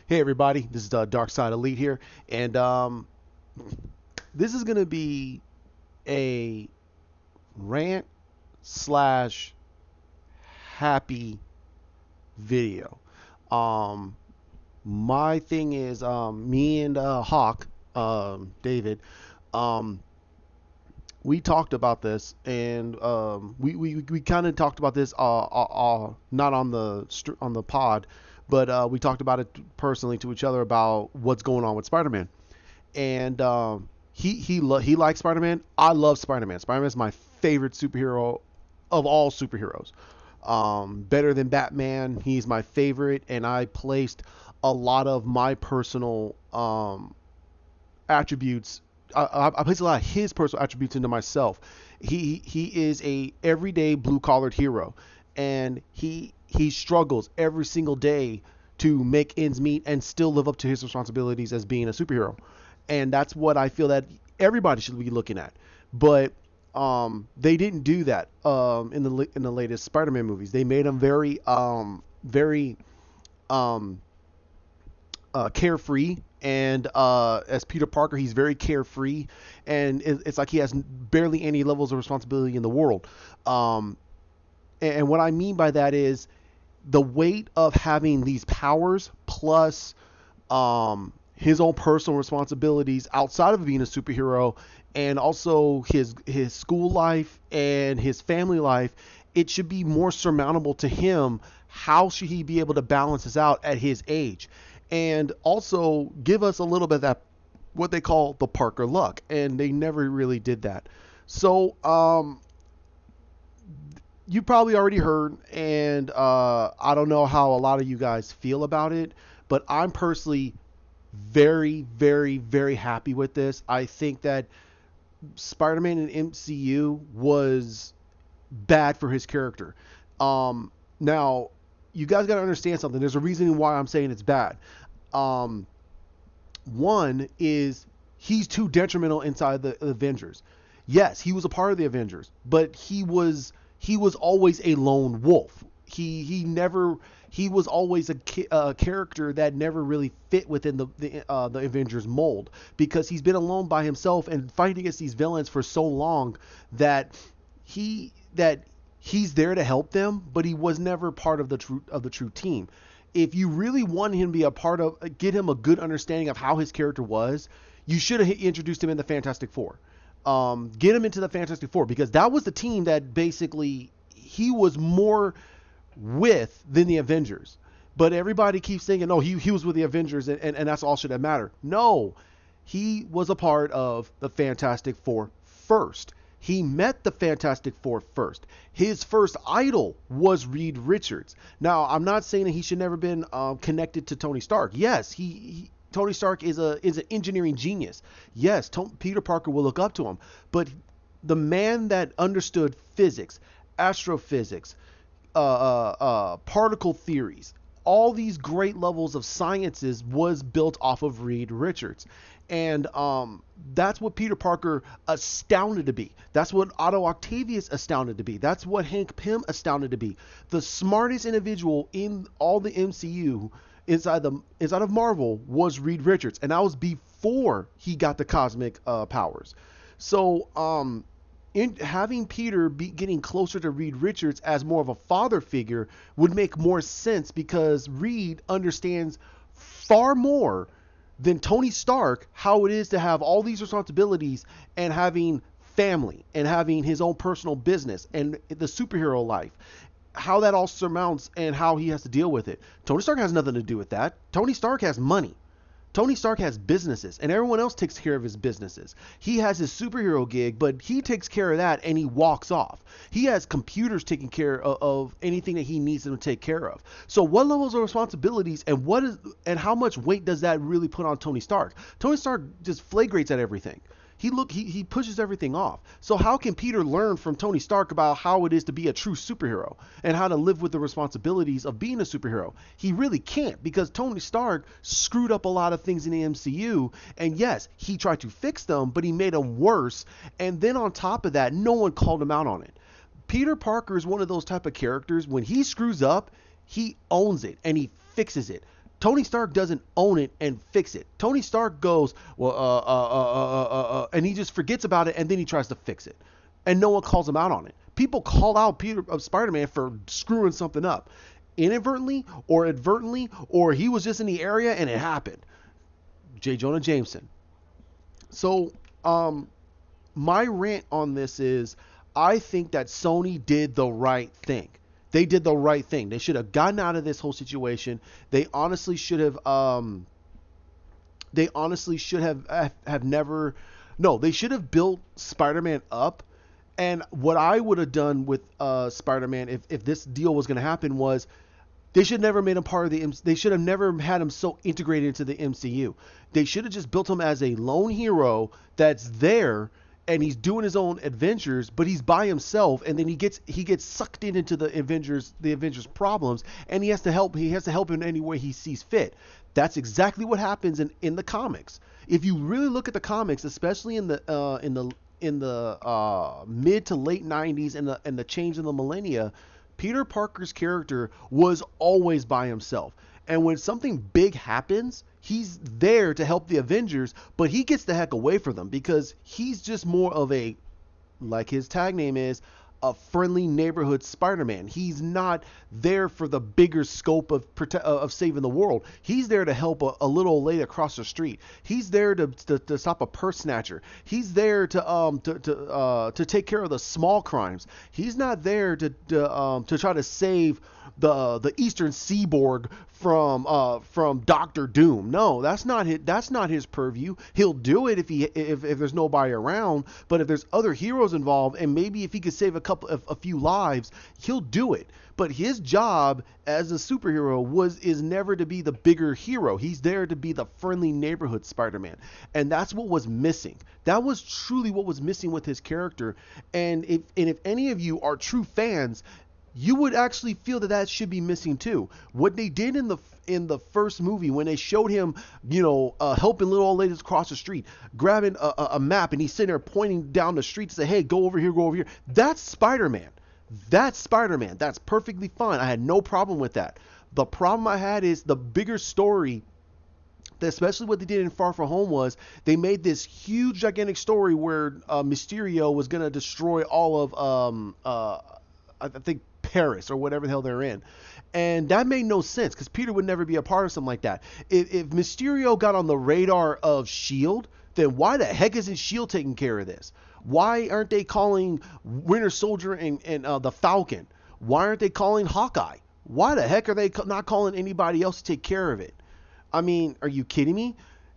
Hey everybody, this is Dark Side Elite here, and this is gonna be a rant slash happy video. Um, my thing is, me and Hawk, David, um, we talked about this, and we kind of talked about this, not on the pod, but we talked about it personally to each other about what's going on with Spider-Man. And he likes Spider-Man. I love Spider-Man. Spider-Man is my favorite superhero of all superheroes. Better than Batman. He's my favorite, and I placed a lot of my personal attributes. I place a lot of his personal attributes into myself. He is a everyday blue collared hero, and he struggles every single day to make ends meet and still live up to his responsibilities as being a superhero. And that's what I feel that everybody should be looking at. But they didn't do that in the latest Spider-Man movies. They made him very carefree, and as Peter Parker, he's very carefree, and it's like he has barely any levels of responsibility in the world. And what I mean by that is the weight of having these powers plus his own personal responsibilities outside of being a superhero, and also his school life and his family life. It should be more surmountable to him. How should he be able to balance this out at his age? And also give us a little bit of that, what they call the Parker luck, and they never really did that. So you probably already heard, and I don't know how a lot of you guys feel about it, but I'm personally very, very, very happy with this. I think that Spider-Man in MCU was bad for his character. Now, you guys got to understand something. There's a reason why I'm saying it's bad. One is he's too detrimental inside the Avengers. Yes, he was a part of the Avengers, but he was always a lone wolf. He was always a character that never really fit within the Avengers mold, because he's been alone by himself and fighting against these villains for so long that he's there to help them, but he was never part of the true team. If you really want him to be a part of, get him a good understanding of how his character was, you should have introduced him in the Fantastic Four. Get him into the Fantastic Four, because that was the team that basically he was more with than the Avengers. But everybody keeps thinking, no, he was with the Avengers, and that's all should have mattered. No, he was a part of the Fantastic Four first. He met the Fantastic Four first. His first idol was Reed Richards. Now, I'm not saying that he should never been connected to Tony Stark. Yes, Tony Stark is an engineering genius. Yes, Peter Parker will look up to him. But the man that understood physics, astrophysics, particle theories, all these great levels of sciences was built off of Reed Richards. And that's what Peter Parker astounded to be. That's what Otto Octavius astounded to be. That's what Hank Pym astounded to be. The smartest individual in all the MCU inside of Marvel was Reed Richards, and that was before he got the cosmic powers. So in having Peter be getting closer to Reed Richards as more of a father figure would make more sense, because Reed understands far more than Tony Stark how it is to have all these responsibilities and having family and having his own personal business and the superhero life, how that all surmounts and how he has to deal with it. Tony Stark has nothing to do with that. Tony Stark has money. Tony Stark has businesses, and everyone else takes care of his businesses. He has his superhero gig, but he takes care of that and he walks off. He has computers taking care of anything that he needs them to take care of. So what levels of responsibilities and how much weight does that really put on Tony Stark? Tony Stark just flagrates at everything. He pushes everything off. So how can Peter learn from Tony Stark about how it is to be a true superhero and how to live with the responsibilities of being a superhero? He really can't, because Tony Stark screwed up a lot of things in the MCU, and yes, he tried to fix them, but he made them worse. And then on top of that, no one called him out on it. Peter Parker is one of those type of characters. When he screws up, he owns it and he fixes it. Tony Stark doesn't own it and fix it. Tony Stark goes, well, and he just forgets about it, and then he tries to fix it, and no one calls him out on it. People call out Peter of Spider-Man for screwing something up, inadvertently or advertently, or he was just in the area and it happened. J. Jonah Jameson. So, my rant on this is, I think that Sony did the right thing. They did the right thing. They should have gotten out of this whole situation. They honestly should have. They honestly should have never. No, they should have built Spider-Man up. And what I would have done with Spider-Man, if this deal was going to happen, was they should have never made him part of the. They should have never had him so integrated into the MCU. They should have just built him as a lone hero that's there, and he's doing his own adventures, but he's by himself, and then he gets sucked into the Avengers problems, and he has to help in any way he sees fit. That's exactly what happens in the comics. If you really look at the comics, especially in the mid to late 90s and the change in the millennia, Peter Parker's character was always by himself. And when something big happens, he's there to help the Avengers, but he gets the heck away from them because he's just more of a, like his tag name is, a friendly neighborhood Spider-Man. He's not there for the bigger scope of saving the world. He's there to help a little old lady across the street. He's there to stop a purse snatcher. He's there to take care of the small crimes. He's not there to try to save the Eastern Seaboard from Doctor Doom. No, that's not his purview. He'll do it if there's nobody around, but if there's other heroes involved, and maybe if he could save a few lives, he'll do it. But his job as a superhero is never to be the bigger hero. He's there to be the friendly neighborhood Spider-Man. And that's what was missing. That was truly what was missing with his character. And if any of you are true fans, you would actually feel that should be missing too. What they did in the first movie, when they showed him, helping little old ladies across the street, grabbing a map, and he's sitting there pointing down the street to say, hey, go over here, go over here. That's Spider-Man. That's Spider-Man. That's perfectly fine. I had no problem with that. The problem I had is the bigger story, especially what they did in Far From Home, was they made this huge, gigantic story where Mysterio was going to destroy all of, I think, Paris or whatever the hell they're in. And that made no sense because Peter would never be a part of something like that. If Mysterio got on the radar of S.H.I.E.L.D., then why the heck isn't S.H.I.E.L.D. taking care of this? Why aren't they calling Winter Soldier and the Falcon? Why aren't they calling Hawkeye? Why the heck are they not calling anybody else to take care of it? I mean, are you kidding me?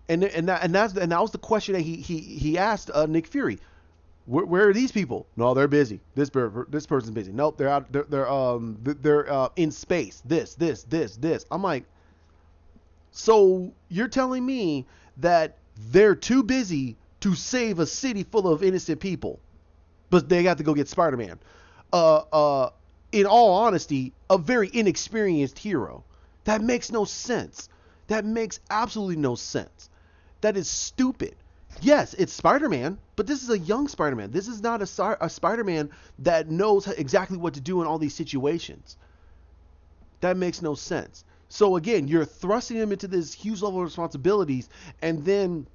And that was the question that he asked Nick Fury. Where are these people? No, they're busy. This person's busy. Nope, they're out. They're in space. This. I'm like, so you're telling me that they're too busy to save a city full of innocent people, but they got to go get Spider-Man. In all honesty, a very inexperienced hero. That makes no sense. That makes absolutely no sense. That is stupid. Yes, it's Spider-Man, but this is a young Spider-Man. This is not a Spider-Man that knows exactly what to do in all these situations. That makes no sense. So again, you're thrusting him into this huge level of responsibilities, and then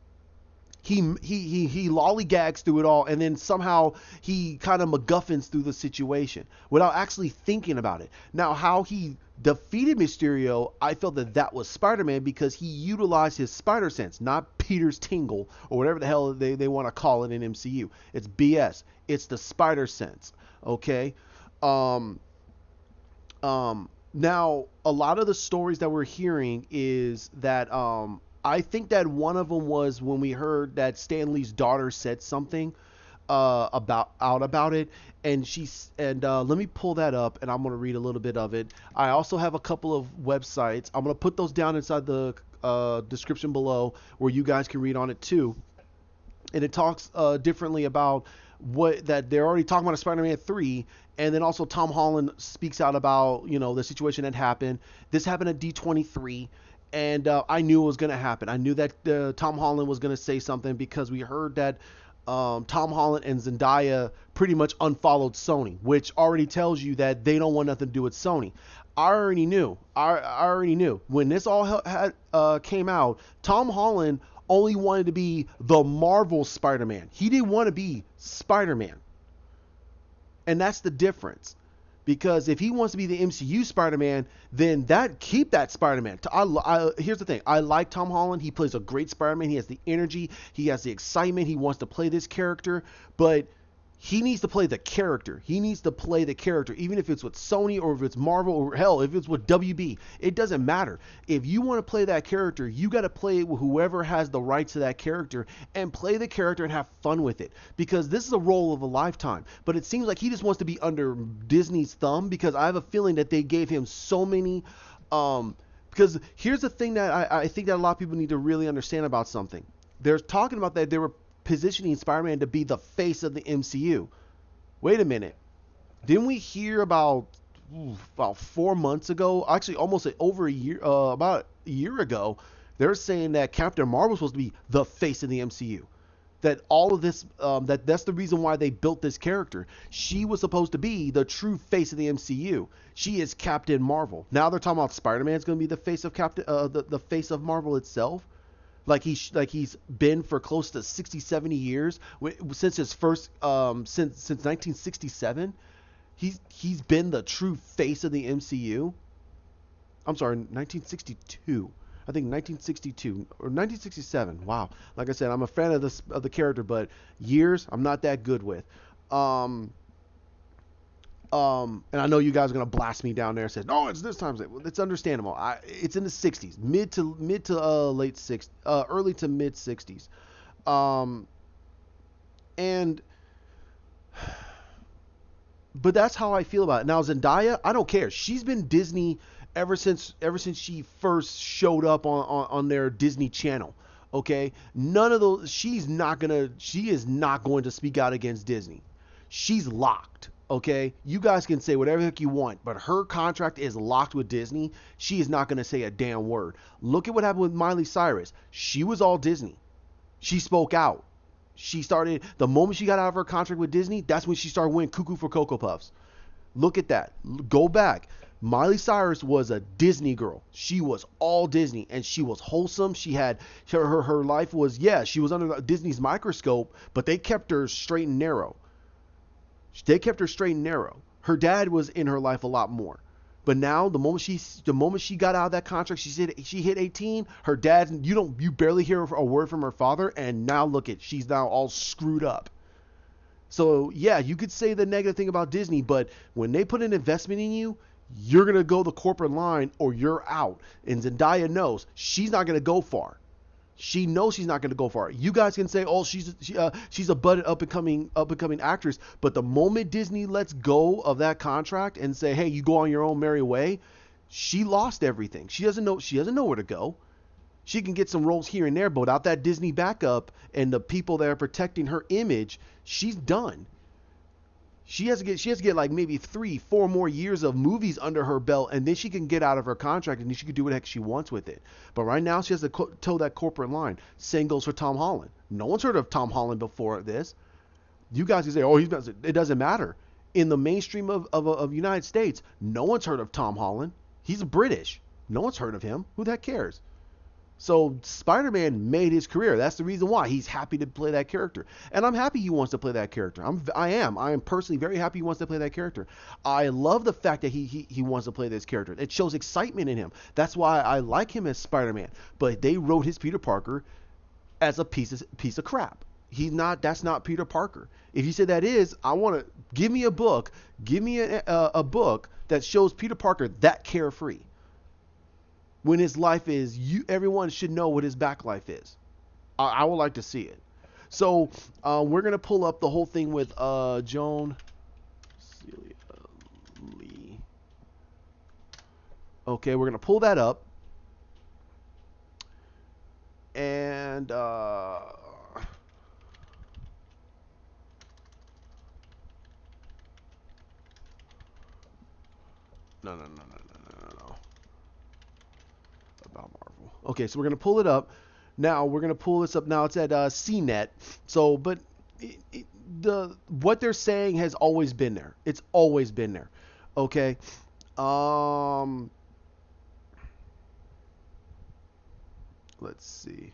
he lollygags through it all, and then somehow he kind of MacGuffins through the situation without actually thinking about it. Now, how he defeated Mysterio, I felt that was Spider-Man because he utilized his spider sense, not Peter's tingle or whatever the hell they want to call it in MCU. It's BS. It's the spider sense. Okay. Now, a lot of the stories that we're hearing is that I think that one of them was when we heard that Stan Lee's daughter said something about it, and let me pull that up, and I'm going to read a little bit of it. I also have a couple of websites. I'm going to put those down inside the description below where you guys can read on it too. And it talks differently about that they're already talking about a Spider-Man 3, and then also Tom Holland speaks out about the situation that happened. This happened at D23. And I knew it was going to happen. I knew that Tom Holland was going to say something because we heard that Tom Holland and Zendaya pretty much unfollowed Sony, which already tells you that they don't want nothing to do with Sony. I already knew. I already knew when this all had came out. Tom Holland only wanted to be the Marvel Spider-Man. He didn't want to be Spider-Man, and that's the difference. Because if he wants to be the MCU Spider-Man, then keep that Spider-Man. Here's the thing. I like Tom Holland. He plays a great Spider-Man. He has the energy. He has the excitement. He wants to play this character. But he needs to play the character. He needs to play the character, even if it's with Sony or if it's Marvel or hell, if it's with WB. It doesn't matter. If you want to play that character, you got to play it with whoever has the rights to that character and play the character and have fun with it. Because this is a role of a lifetime. But it seems like he just wants to be under Disney's thumb because I have a feeling that they gave him so many. Because here's the thing that I think that a lot of people need to really understand about something. They're talking about that they were positioning Spider-Man to be the face of the MCU. Wait a minute. Didn't we hear about 4 months ago, actually almost over a year, about a year ago, they're saying that Captain Marvel was supposed to be the face of the MCU. That all of this, that's the reason why they built this character. She was supposed to be the true face of the MCU. She is Captain Marvel. Now they're talking about Spider-Man's going to be the face of the face of Marvel itself. Like he's been for close to 60, 70 years since his first since 1967. He's been the true face of the MCU. I'm sorry, 1962. I think 1962 or 1967. Wow. Like I said, I'm a fan of the character, but years I'm not that good with. And I know you guys are gonna blast me down there and say, no, it's this time. It's understandable. It's in the 60s, mid to late 60s, early to mid 60s, and but that's how I feel about it. Now Zendaya, I don't care. She's been Disney ever since she first showed up on their Disney Channel. Okay, none of those. She is not going to speak out against Disney. She's locked. Okay, you guys can say whatever the heck you want, but her contract is locked with Disney. She is not going to say a damn word. Look at what happened with Miley Cyrus. She was all Disney. She spoke out. She started, the moment she got out of her contract with Disney, that's when she started winning Cuckoo for Cocoa Puffs. Look at that. Go back. Miley Cyrus was a Disney girl. She was all Disney, and she was wholesome. She had her life was, she was under Disney's microscope, but they kept her straight and narrow. Her dad was in her life a lot more. But now, the moment she got out of that contract, she hit 18. Her dad, you barely hear a word from her father, and now look at, she's now all screwed up. So yeah, you could say the negative thing about Disney, but when they put an investment in you, you're gonna go the corporate line or you're out. And Zendaya knows she's not gonna go far. She knows she's not going to go far. You guys can say, "Oh, she's a budded up and coming actress," but the moment Disney lets go of that contract and say, "Hey, you go on your own merry way," she lost everything. She doesn't know where to go. She can get some roles here and there, but without that Disney backup and the people that are protecting her image, she's done. She has to get like maybe 3-4 more years of movies under her belt, and then she can get out of her contract and she can do what the heck she wants with it. But right now she has to toe that corporate line. Same goes for Tom Holland. No one's heard of Tom Holland before this. You guys can say, "Oh, it doesn't matter." In the mainstream of United States, no one's heard of Tom Holland. He's British. No one's heard of him. Who the heck cares? So Spider-Man made his career. That's the reason why he's happy to play that character. And I'm happy he wants to play that character. I am personally very happy he wants to play that character. I love the fact that he wants to play this character. It shows excitement in him. That's why I like him as Spider-Man. But they wrote his Peter Parker as a piece of crap. That's not Peter Parker. If you say that is, I want to give me a book that shows Peter Parker that carefree. When his life is, everyone should know what his back life is. I would like to see it. So we're gonna pull up the whole thing with Joan Celia Lee. Okay, we're gonna pull that up, and no. About Marvel. Okay, so we're gonna pull it up. Now we're gonna pull this up. Now it's at CNET. So, but what they're saying has always been there. It's always been there. Okay. Um, let's see.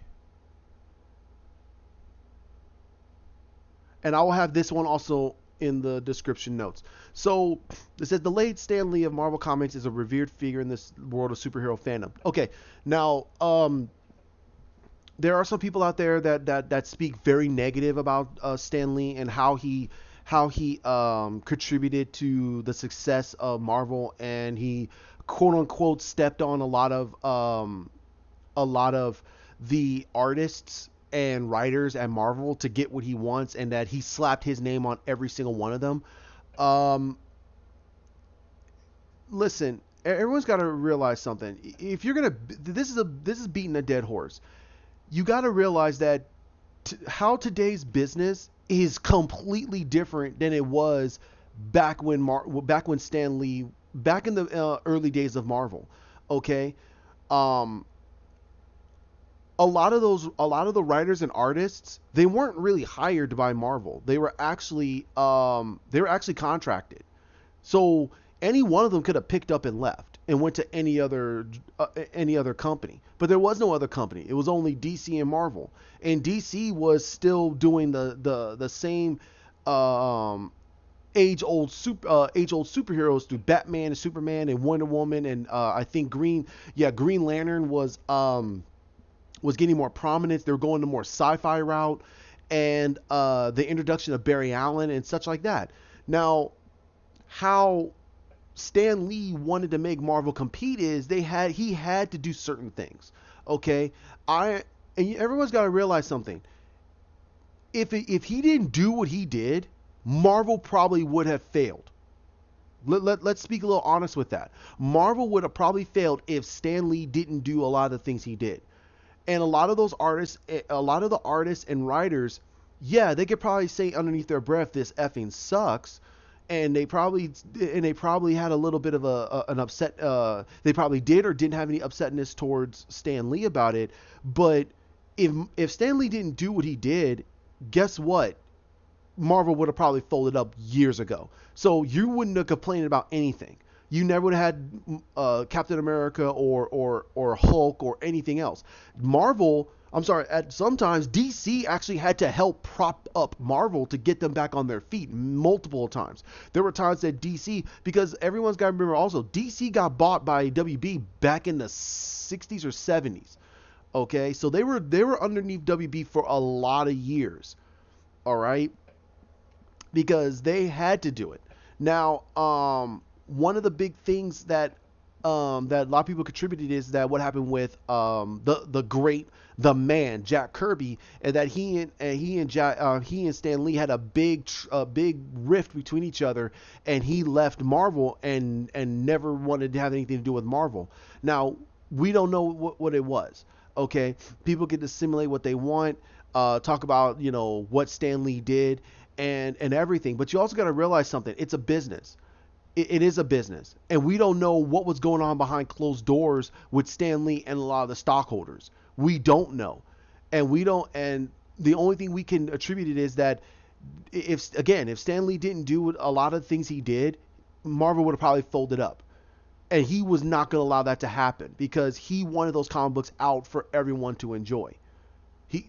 And I will have this one also in the description notes. So it says the late Stan Lee of Marvel Comics is a revered figure in this world of superhero fandom. Okay, now there are some people out there that speak very negative about Stan Lee and how he contributed to the success of Marvel, and he quote unquote stepped on a lot of the artists and writers at Marvel to get what he wants, and that he slapped his name on every single one of them. Um, Listen, everyone's got to realize something. If you're gonna, this is beating a dead horse. You got to realize that how today's business is completely different than it was back when Stan Lee, back in the early days of Marvel. Okay, um, a lot of the writers and artists, they weren't really hired by Marvel. They were actually contracted. So any one of them could have picked up and left and went to any other company. But there was no other company. It was only DC and Marvel. And DC was still doing the same age old superheroes through Batman and Superman and Wonder Woman, and I think Green Lantern was getting more prominence. They were going the more sci-fi route, and the introduction of Barry Allen and such like that. Now, how Stan Lee wanted to make Marvel compete is he had to do certain things. Okay, everyone's got to realize something. If he didn't do what he did, Marvel probably would have failed. Let's speak a little honest with that. Marvel would have probably failed if Stan Lee didn't do a lot of the things he did. And a lot of the artists and writers, yeah, they could probably say underneath their breath, "This effing sucks," and they probably had a little bit of an upset. They probably did or didn't have any upsetness towards Stan Lee about it. But if Stan Lee didn't do what he did, guess what? Marvel would have probably folded up years ago. So you wouldn't have complained about anything. You never would have had Captain America or Hulk or anything else. Marvel, I'm sorry, sometimes DC actually had to help prop up Marvel to get them back on their feet multiple times. There were times that DC, because everyone's got to remember also, DC got bought by WB back in the 60s or 70s. Okay, so they were underneath WB for a lot of years. All right, because they had to do it. Now, one of the big things that a lot of people contributed is that what happened with the man Jack Kirby, and that he and Stan Lee had a big rift between each other, and he left Marvel and never wanted to have anything to do with Marvel. Now we don't know what it was. Okay, people get to simulate what they want, talk about what Stan Lee did and everything, but you also got to realize something. It's a business. It is a business, and we don't know what was going on behind closed doors with Stan Lee and a lot of the stockholders. We don't know, and the only thing we can attribute it is that if Stan Lee didn't do a lot of things he did, Marvel would have probably folded up, and he was not going to allow that to happen because he wanted those comic books out for everyone to enjoy.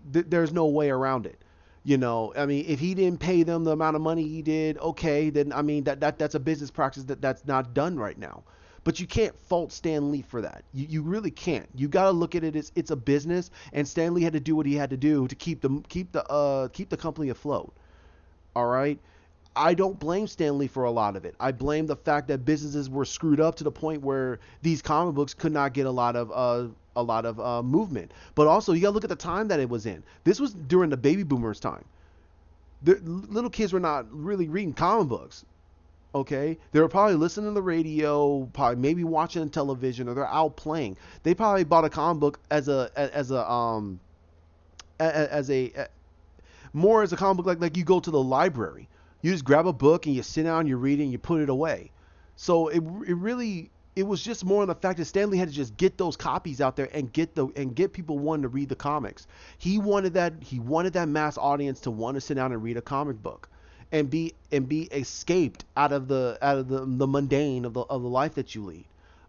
There's no way around it. I mean, if he didn't pay them the amount of money he did, okay, then I mean that's a business practice that's not done right now. But you can't fault Stan Lee for that. You really can't. You got to look at it as it's a business, and Stan Lee had to do what he had to do to keep the company afloat. All right. I don't blame Stan Lee for a lot of it. I blame the fact that businesses were screwed up to the point where these comic books could not get a lot of movement. But also, you got to look at the time that it was in. This was during the baby boomers' time. The little kids were not really reading comic books. Okay, they were probably listening to the radio, probably maybe watching television, or they're out playing. They probably bought a comic book as a more as a comic book like you go to the library. You just grab a book and you sit down, you read it, and you put it away. So it was just more on the fact that Stan Lee had to just get those copies out there and get people wanting to read the comics. He wanted that mass audience to want to sit down and read a comic book. and be escaped out of the mundane of the life that you lead.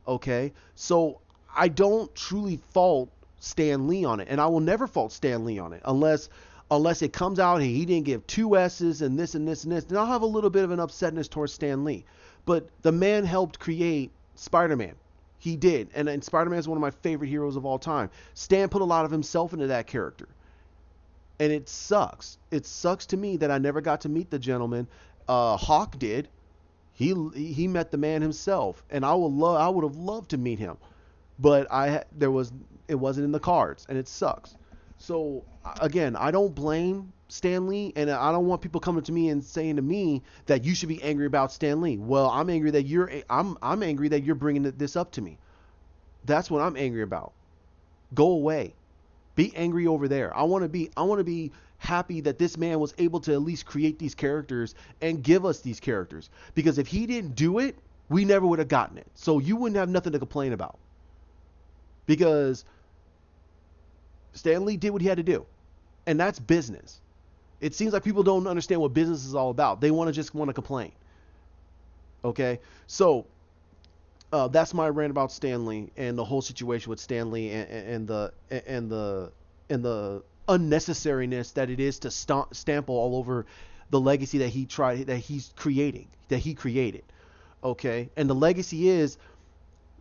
Okay, so I don't truly fault Stan Lee on it, and I will never fault Stan Lee on it unless it comes out he didn't give two S's and this and this and this. Then I'll have a little bit of an upsetness towards Stan Lee. But the man helped create Spider-Man. He did, and Spider-Man is one of my favorite heroes of all time. Stan put a lot of himself into that character, and it sucks. It sucks to me that I never got to meet the gentleman. Hawk did. He met the man himself, and I would have loved to meet him, but it wasn't in the cards, and it sucks. So again, I don't blame Stan Lee, and I don't want people coming to me and saying to me that you should be angry about Stan Lee. Well, I'm angry that I'm angry that you're bringing this up to me. That's what I'm angry about. Go away. Be angry over there. I want to be happy that this man was able to at least create these characters and give us these characters. Because if he didn't do it, we never would have gotten it. So you wouldn't have nothing to complain about. Because Stan Lee did what he had to do. And that's business. It seems like people don't understand what business is all about. They want to complain. Okay? So that's my rant about Stan Lee and the whole situation with Stan Lee and the unnecessariness that it is to stamp all over the legacy that he created. Okay? And the legacy is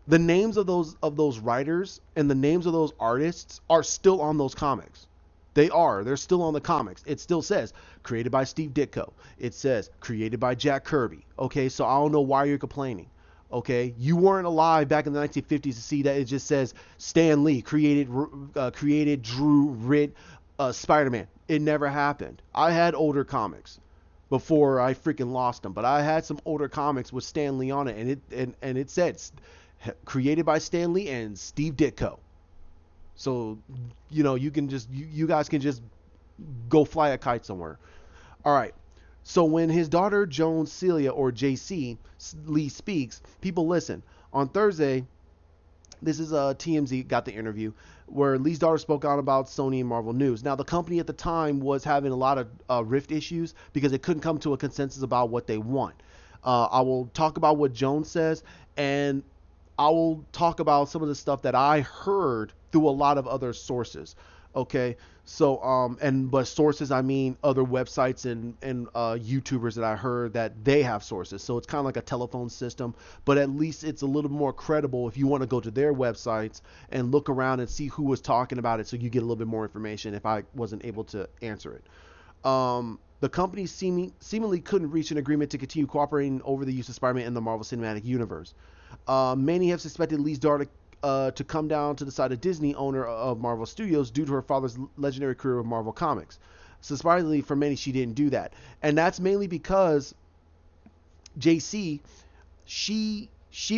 the names of those writers and the names of those artists are still on those comics. They're still on the comics. It still says created by Steve Ditko. It says created by Jack Kirby. Okay, so I don't know why you're complaining. Okay, you weren't alive back in the 1950s to see that it just says Stan Lee created, drew, writ Spider-Man. It never happened. I had older comics before I freaking lost them, but I had some older comics with Stan Lee on it, and it said created by Stan Lee and Steve Ditko. So, you guys can just go fly a kite somewhere. All right. So when his daughter Joan Celia, or JC, Lee speaks, people listen. On Thursday, this is TMZ got the interview where Lee's daughter spoke out about Sony and Marvel news. Now, the company at the time was having a lot of rift issues because it couldn't come to a consensus about what they want. I will talk about what Joan says, and I will talk about some of the stuff that I heard through a lot of other sources. Okay, so but sources, I mean other websites and YouTubers that I heard that they have sources. So it's kind of like a telephone system, but at least it's a little more credible if you want to go to their websites and look around and see who was talking about it, so you get a little bit more information if I wasn't able to answer it. The company seemingly couldn't reach an agreement to continue cooperating over the use of Spider-Man in the Marvel Cinematic Universe. Many have suspected Lee's daughter to come down to the side of Disney, owner of Marvel Studios, due to her father's legendary career with Marvel Comics. Surprisingly for many, she didn't do that. And that's mainly because JC, she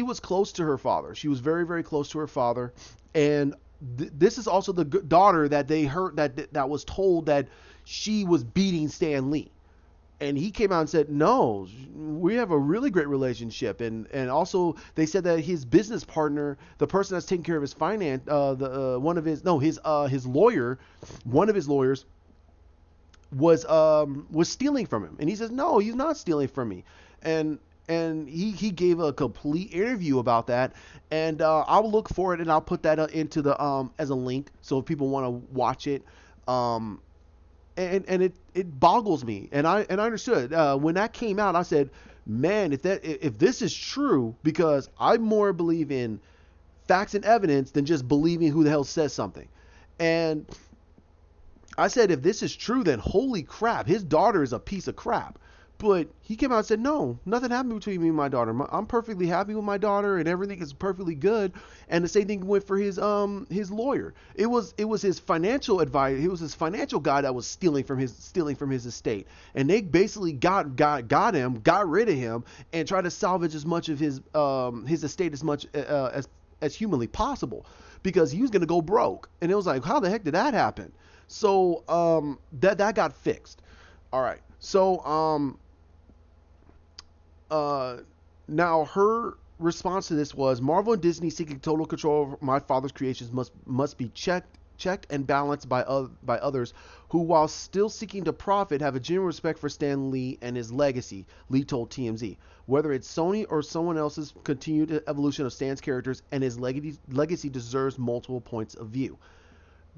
was close to her father. She was very, very close to her father. And this is also the daughter that they heard that was told that she was beating Stan Lee. And he came out and said, no, we have a really great relationship. And also they said that his business partner, the person that's taking care of his finance, his lawyer, one of his lawyers was stealing from him. And he says, no, he's not stealing from me. And he gave a complete interview about that. And I'll look for it and I'll put that into the as a link. So if people want to watch it, and it boggles me, and I understood when that came out. I said, man, if this is true, because I more believe in facts and evidence than just believing who the hell says something. And I said, if this is true, then holy crap, his daughter is a piece of crap. But he came out and said, no, nothing happened between me and my daughter. I'm perfectly happy with my daughter, and everything is perfectly good. And the same thing went for his lawyer. It was his financial advisor. It was his financial guy that was stealing from his estate. And they basically got him, got rid of him, and tried to salvage as much of his estate as much as humanly possible, because he was going to go broke. And it was like, how the heck did that happen? So that got fixed. All right. So now her response to this was, Marvel and Disney seeking total control of my father's creations must be checked checked and balanced by others who, while still seeking to profit, have a genuine respect for Stan Lee and his legacy, Lee told TMZ. Whether it's Sony or someone else's continued evolution of Stan's characters and his legacy deserves multiple points of view.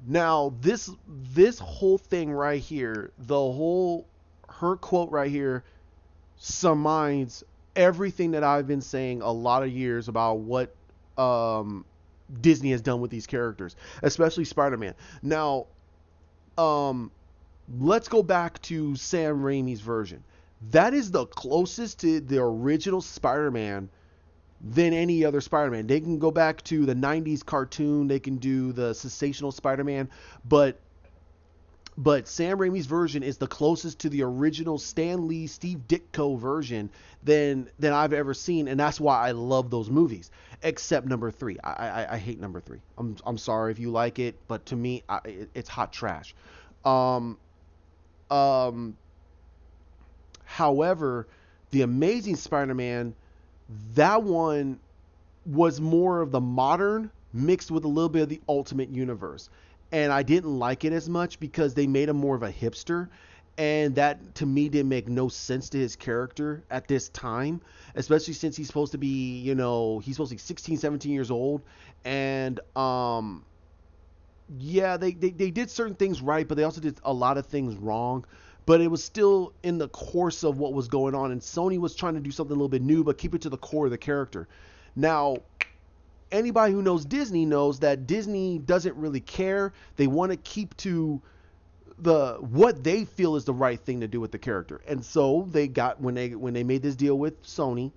Now, this whole thing right here, her quote right here surmines everything that I've been saying a lot of years about what Disney has done with these characters, especially Spider-Man. Now, let's go back to Sam Raimi's version. That is the closest to the original Spider-Man than any other Spider-Man. They can go back to the 90s cartoon, they can do the sensational Spider-Man, but Sam Raimi's version is the closest to the original Stan Lee, Steve Ditko version than I've ever seen, and that's why I love those movies. Except number 3. I hate number 3. I'm sorry if you like it, but to me, it's hot trash. However, the Amazing Spider-Man, that one was more of the modern mixed with a little bit of the Ultimate Universe. And I didn't like it as much because they made him more of a hipster. And that, to me, didn't make no sense to his character at this time. Especially since he's supposed to be, he's supposed to be 16, 17 years old. And, yeah, they did certain things right, but they also did a lot of things wrong. But it was still in the course of what was going on. And Sony was trying to do something a little bit new, but keep it to the core of the character. Now, anybody who knows Disney knows that Disney doesn't really care. They want to keep to what they feel is the right thing to do with the character. And so they got, when they made this deal with Sony,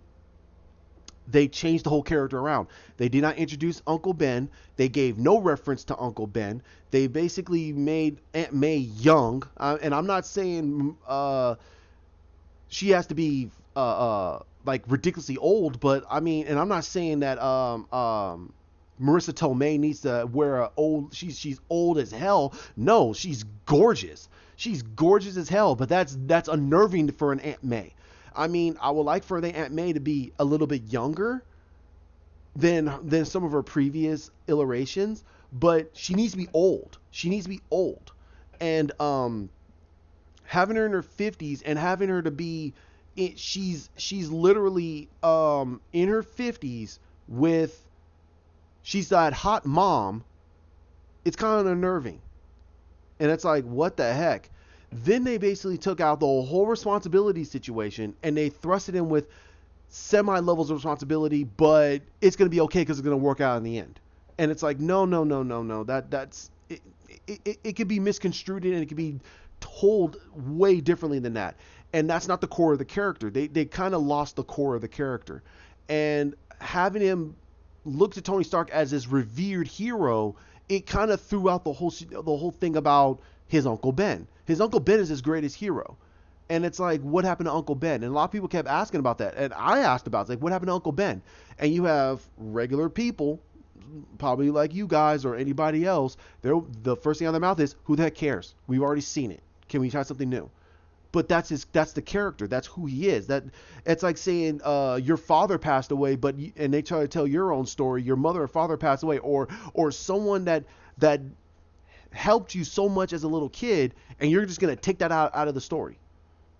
they changed the whole character around. They did not introduce Uncle Ben. They gave no reference to Uncle Ben. They basically made Aunt May young. And I'm not saying she has to be like ridiculously old, but I mean, and I'm not saying that Marissa Tomei needs to wear she's old as hell. No, she's gorgeous. She's gorgeous as hell, but that's unnerving for an Aunt May. I mean, I would like for the Aunt May to be a little bit younger than some of her previous iterations, but she needs to be old. She needs to be old. And having her in her 50s and having her to be she's literally in her 50s with she's that hot mom. It's kind of unnerving. And it's like, what the heck? Then they basically took out the whole responsibility situation and they thrust it in with semi levels of responsibility, but it's going to be okay because it's going to work out in the end. And it's like, no. That's it could be misconstrued and it could be told way differently than that. And that's not the core of the character. They kind of lost the core of the character. And having him look to Tony Stark as this revered hero, it kind of threw out the whole thing about his Uncle Ben. His Uncle Ben is his greatest hero. And it's like, what happened to Uncle Ben? And a lot of people kept asking about that. And I asked about it. It's like, what happened to Uncle Ben? And you have regular people, probably like you guys or anybody else, the first thing out of their mouth is, who the heck cares? We've already seen it. Can we try something new? But that's the character. That's who he is. That it's like saying your father passed away, and they try to tell your own story. Your mother or father passed away, or someone that helped you so much as a little kid, and you're just gonna take that out of the story.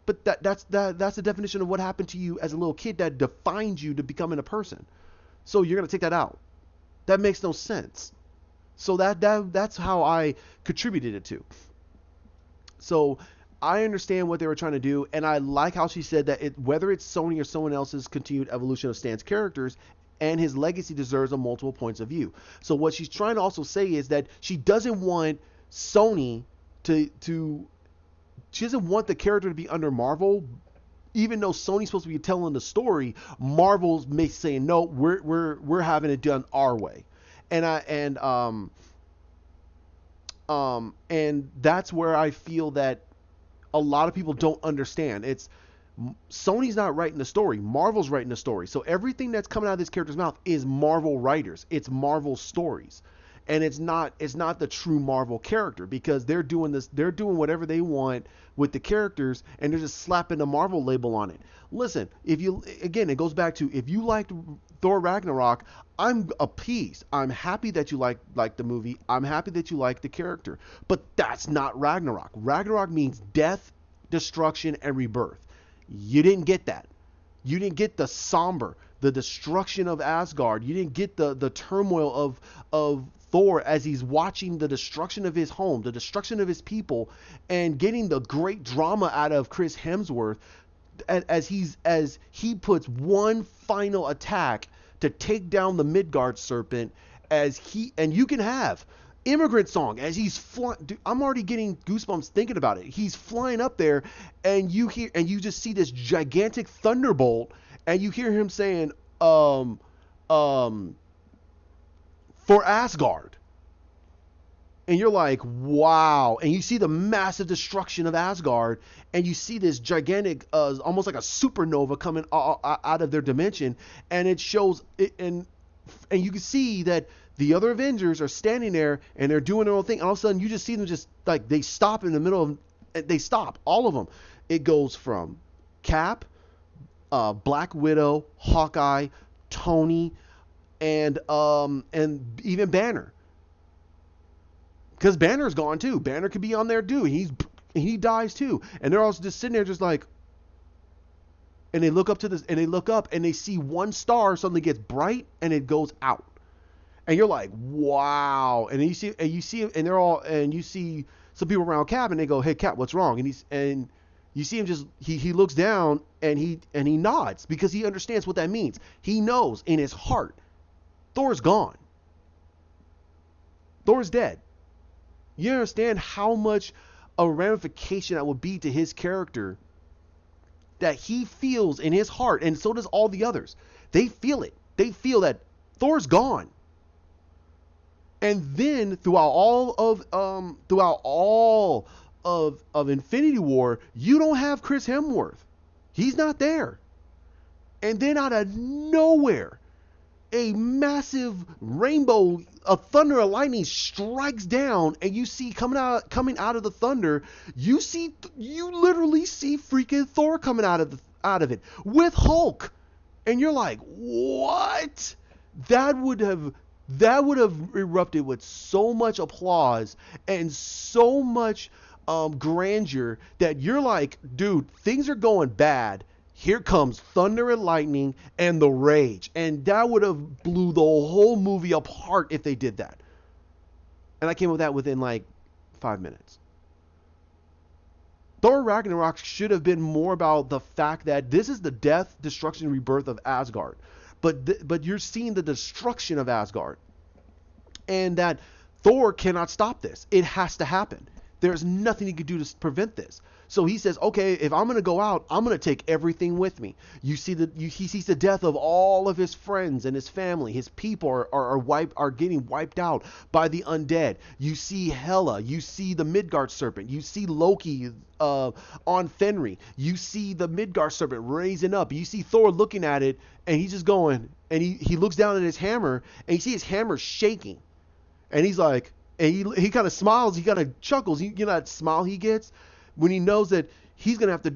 But that's the definition of what happened to you as a little kid that defined you to becoming a person. So you're gonna take that out. That makes no sense. So that's how I contributed it to. So I understand what they were trying to do, and I like how she said that whether it's Sony or someone else's continued evolution of Stan's characters and his legacy deserves a multiple points of view. So what she's trying to also say is that she doesn't want Sony she doesn't want the character to be under Marvel, even though Sony's supposed to be telling the story. Marvel's saying no, we're having it done our way, and that's where I feel that a lot of people don't understand. It's Sony's not writing the story. Marvel's writing the story. So everything that's coming out of this character's mouth is Marvel writers. It's Marvel stories. And it's not the true Marvel character, because they're doing whatever they want with the characters, and they're just slapping the Marvel label on it. Listen, it goes back to, if you liked Thor Ragnarok, I'm appeased. I'm happy that you like the movie. I'm happy that you like the character. But that's not Ragnarok. Ragnarok means death, destruction, and rebirth. You didn't get that. You didn't get the somber, the destruction of Asgard. You didn't get the turmoil of Thor as he's watching the destruction of his home, the destruction of his people, and getting the great drama out of Chris Hemsworth as he puts one final attack to take down the Midgard serpent. And you can have Immigrant Song as he's flying. I'm already getting goosebumps thinking about it. He's flying up there, and you just see this gigantic thunderbolt, and you hear him saying, for Asgard. And you're like, wow. And you see the massive destruction of Asgard, and you see this gigantic, almost like a supernova coming out of their dimension, and it shows it, and you can see that the other Avengers are standing there and they're doing their own thing. And all of a sudden, you just see them just like they stop in the middle of. They stop, all of them. It goes from Cap, Black Widow, Hawkeye, Tony, and even Banner. Because Banner's gone too. Banner could be on there too. He dies too. And they're also just sitting there just like, and they look up to this, and they look up and they see one star suddenly gets bright and it goes out. And you're like, wow. And then you see and they're all, and you see some people around Cap, and they go, hey Cap, what's wrong? And you see him just, he looks down and he nods because he understands what that means. He knows in his heart, Thor's gone. Thor's dead. You understand how much a ramification that would be to his character that he feels in his heart, and so does all the others. They feel it. They feel that Thor's gone. And then throughout all of Infinity War, you don't have Chris Hemsworth. He's not there. And then out of nowhere, a massive rainbow, a thunder, a lightning strikes down, and you see coming out of the thunder, you literally see freaking Thor coming out of it with Hulk, and you're like, what? That would have erupted with so much applause and so much grandeur that you're like, dude, things are going bad. Here comes thunder and lightning and the rage. And that would have blew the whole movie apart if they did that. And I came up with that within like 5 minutes. Thor Ragnarok should have been more about the fact that this is the death, destruction, rebirth of Asgard. But you're seeing the destruction of Asgard. And that Thor cannot stop this. It has to happen. There's nothing he can do to prevent this. So he says, okay, if I'm going to go out, I'm going to take everything with me. He sees the death of all of his friends and his family. His people are getting wiped out by the undead. You see Hela. You see the Midgard serpent. You see Loki on Fenrir. You see the Midgard serpent raising up. You see Thor looking at it, and he's just going, and he looks down at his hammer, and you see his hammer shaking. And he's like, and he kind of smiles. He kind of chuckles. You know that smile he gets when he knows that he's gonna have to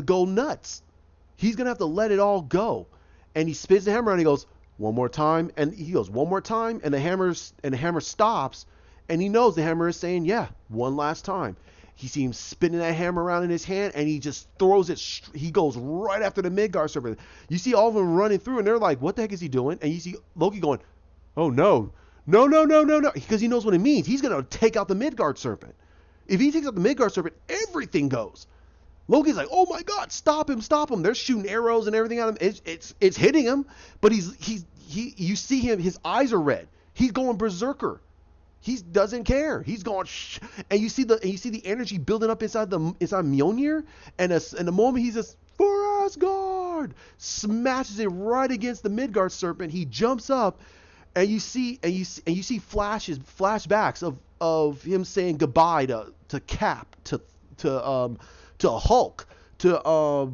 go nuts. He's gonna have to let it all go. And he spins the hammer and he goes, one more time. And he goes, one more time. And the hammer stops. And he knows the hammer is saying, yeah, one last time. He sees him spinning that hammer around in his hand, and he just throws it. He goes right after the Midgard serpent. You see all of them running through, and they're like, what the heck is he doing? And you see Loki going, oh no. No, because he knows what it means. He's going to take out the Midgard serpent. If he takes out the Midgard serpent, everything goes. Loki's like, oh my God, stop him. They're shooting arrows and everything at him. It's hitting him, but you see him, his eyes are red. He's going berserker. He doesn't care. He's going, shh. And you see the energy building up inside Mjolnir, and the moment he says, for Asgard, smashes it right against the Midgard serpent. He jumps up. And you see flashbacks of him saying goodbye to Cap, to Hulk, to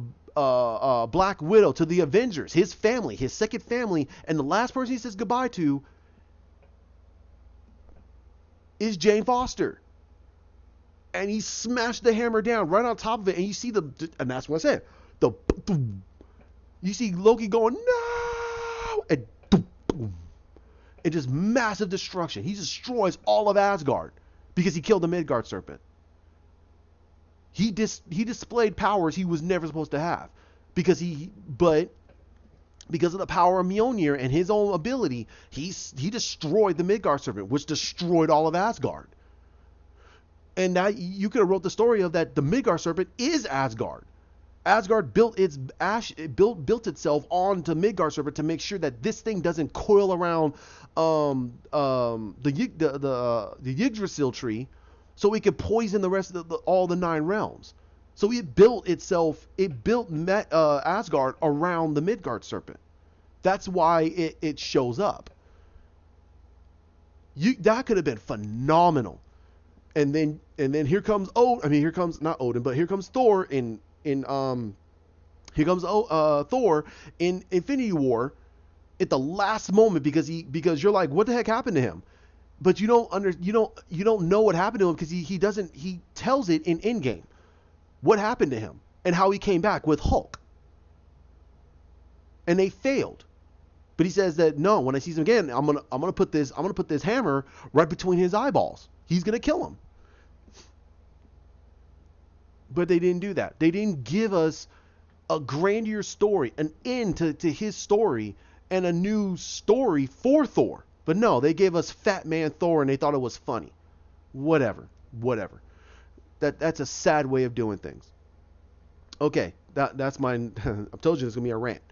Black Widow, to the Avengers, his family, his second family, and the last person he says goodbye to is Jane Foster. And he smashed the hammer down right on top of it, and you see and that's what I said. You see Loki going, no! And boom, and just massive destruction. He destroys all of Asgard because he killed the Midgard serpent. He displayed powers he was never supposed to have because because of the power of Mjolnir and his own ability, he destroyed the Midgard serpent, which destroyed all of Asgard. And now you could have wrote the story of that the Midgard serpent is Asgard. Asgard built itself onto Midgard serpent to make sure that this thing doesn't coil around the Yggdrasil tree, so it could poison the rest of all the 9 realms. So it built Asgard around the Midgard serpent. That's why it shows up. That could have been phenomenal. And then here comes here comes not Odin, but here comes Thor Thor in Infinity War at the last moment because you're like, what the heck happened to him? But you don't know what happened to him because he tells it in Endgame what happened to him and how he came back with Hulk. And they failed. But he says that no, when I see him again, I'm gonna put this hammer right between his eyeballs. He's gonna kill him. But they didn't do that. They didn't give us a grandeur story, an end to his story, and a new story for Thor. But no, they gave us Fat Man Thor, and they thought it was funny. Whatever. That's a sad way of doing things. Okay, that's mine. I told you it's gonna be a rant.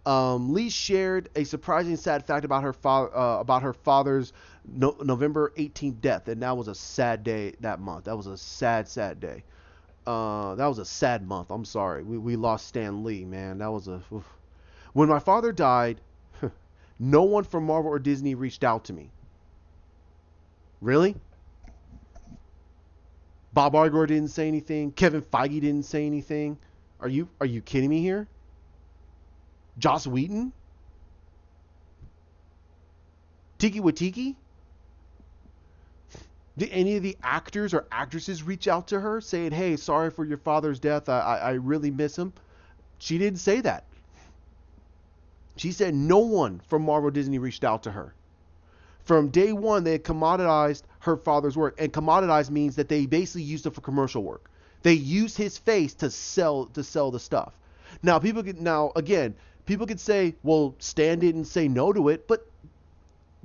Lee shared a surprising sad fact about her father's November 18th death, and that was a sad day that month. That was a sad day. That was a sad month. I'm sorry. We lost Stan Lee, man. That was oof. When my father died, no one from Marvel or Disney reached out to me. Really? Bob Iger didn't say anything. Kevin Feige didn't say anything. Are you kidding me here? Joss Whedon? Tiki Watiki? Did any of the actors or actresses reach out to her saying, hey, sorry for your father's death. I really miss him. She didn't say that. She said no one from Marvel Disney reached out to her. From day one, they had commoditized her father's work. And commoditized means that they basically used it for commercial work. They used his face to sell the stuff. Now, people could say, well, Stan didn't say no to it. But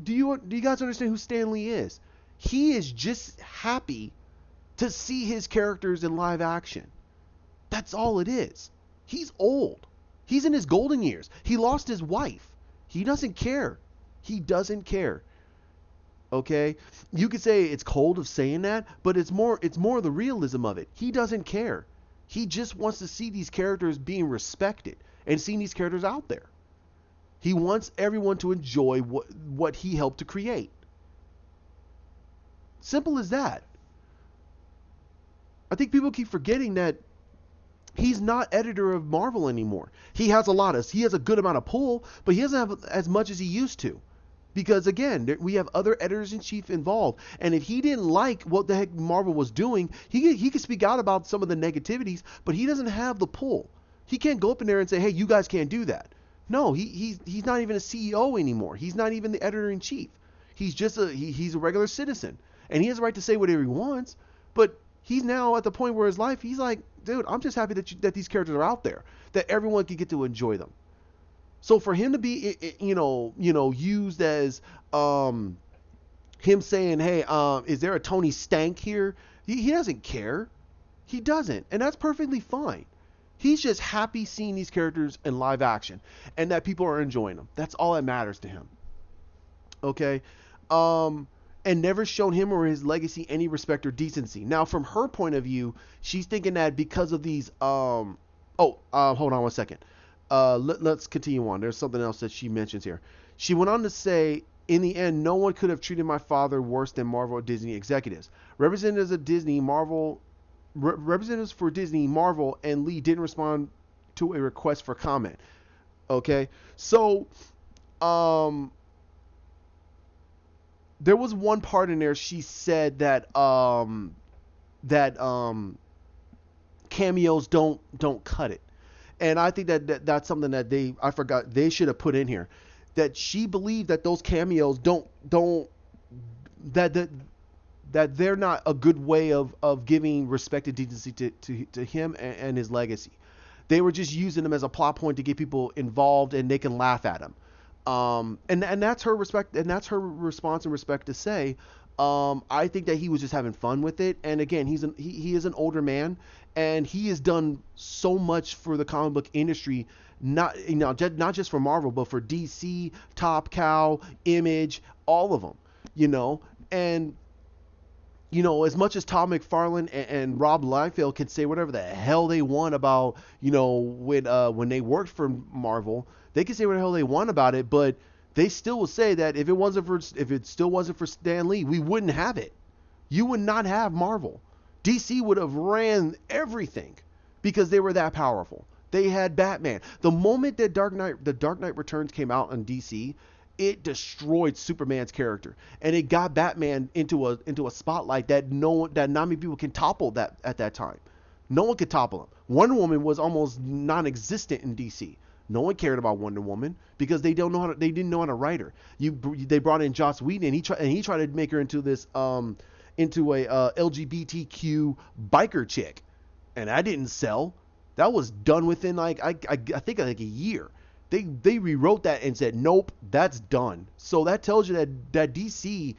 do you guys understand who Stan Lee is? He is just happy to see his characters in live action. That's all it is. He's old. He's in his golden years. He lost his wife. He doesn't care. He doesn't care. Okay? You could say it's cold of saying that, but it's more the realism of it. He doesn't care. He just wants to see these characters being respected and seeing these characters out there. He wants everyone to enjoy what he helped to create. Simple as that. I think people keep forgetting that he's not editor of Marvel anymore. He has a good amount of pull, but he doesn't have as much as he used to. Because again, we have other editors-in-chief involved. And if he didn't like what the heck Marvel was doing, he could speak out about some of the negativities, but he doesn't have the pull. He can't go up in there and say, hey, you guys can't do that. No, he's not even a CEO anymore. He's not even the editor-in-chief. He's just he's a regular citizen. And he has the right to say whatever he wants, but he's now at the point where his life, he's like, dude, I'm just happy that these characters are out there, that everyone can get to enjoy them. So for him to be, used as him saying, hey, is there a Tony Stank here? He doesn't care. He doesn't, and that's perfectly fine. He's just happy seeing these characters in live action and that people are enjoying them. That's all that matters to him. Okay. And never shown him or his legacy any respect or decency. Now, from her point of view, she's thinking that because of these, hold on one second. Let's continue on. There's something else that she mentions here. She went on to say, in the end, no one could have treated my father worse than Marvel or Disney executives. Representatives for Disney, Marvel, and Lee didn't respond to a request for comment. Okay, so, there was one part in there she said that cameos don't cut it. And I think that's something that they should have put in here. that she believed that those cameos don't that that that they're not a good way of giving respect and decency to him and his legacy. They were just using him as a plot point to get people involved and they can laugh at him. And that's her respect, and that's her response and respect to say. I think that he was just having fun with it. And again, he is an older man, and he has done so much for the comic book industry, not just for Marvel, but for DC, Top Cow, Image, all of them, and as much as Todd McFarlane and Rob Liefeld can say whatever the hell they want about, when they worked for Marvel, they can say what the hell they want about it, but they still will say that if it still wasn't for Stan Lee, we wouldn't have it. You would not have Marvel. DC would have ran everything because they were that powerful. They had Batman. The moment that the Dark Knight Returns came out on DC, it destroyed Superman's character, and it got Batman into a spotlight that not many people can topple that at that time. No one could topple him. Wonder Woman was almost non-existent in DC. No one cared about Wonder Woman because they didn't know how to write her. They brought in Joss Whedon, and he tried to make her into this into a LGBTQ biker chick, and that didn't sell. That was done within I think like a year. They rewrote that and said, nope, that's done. So that tells you that DC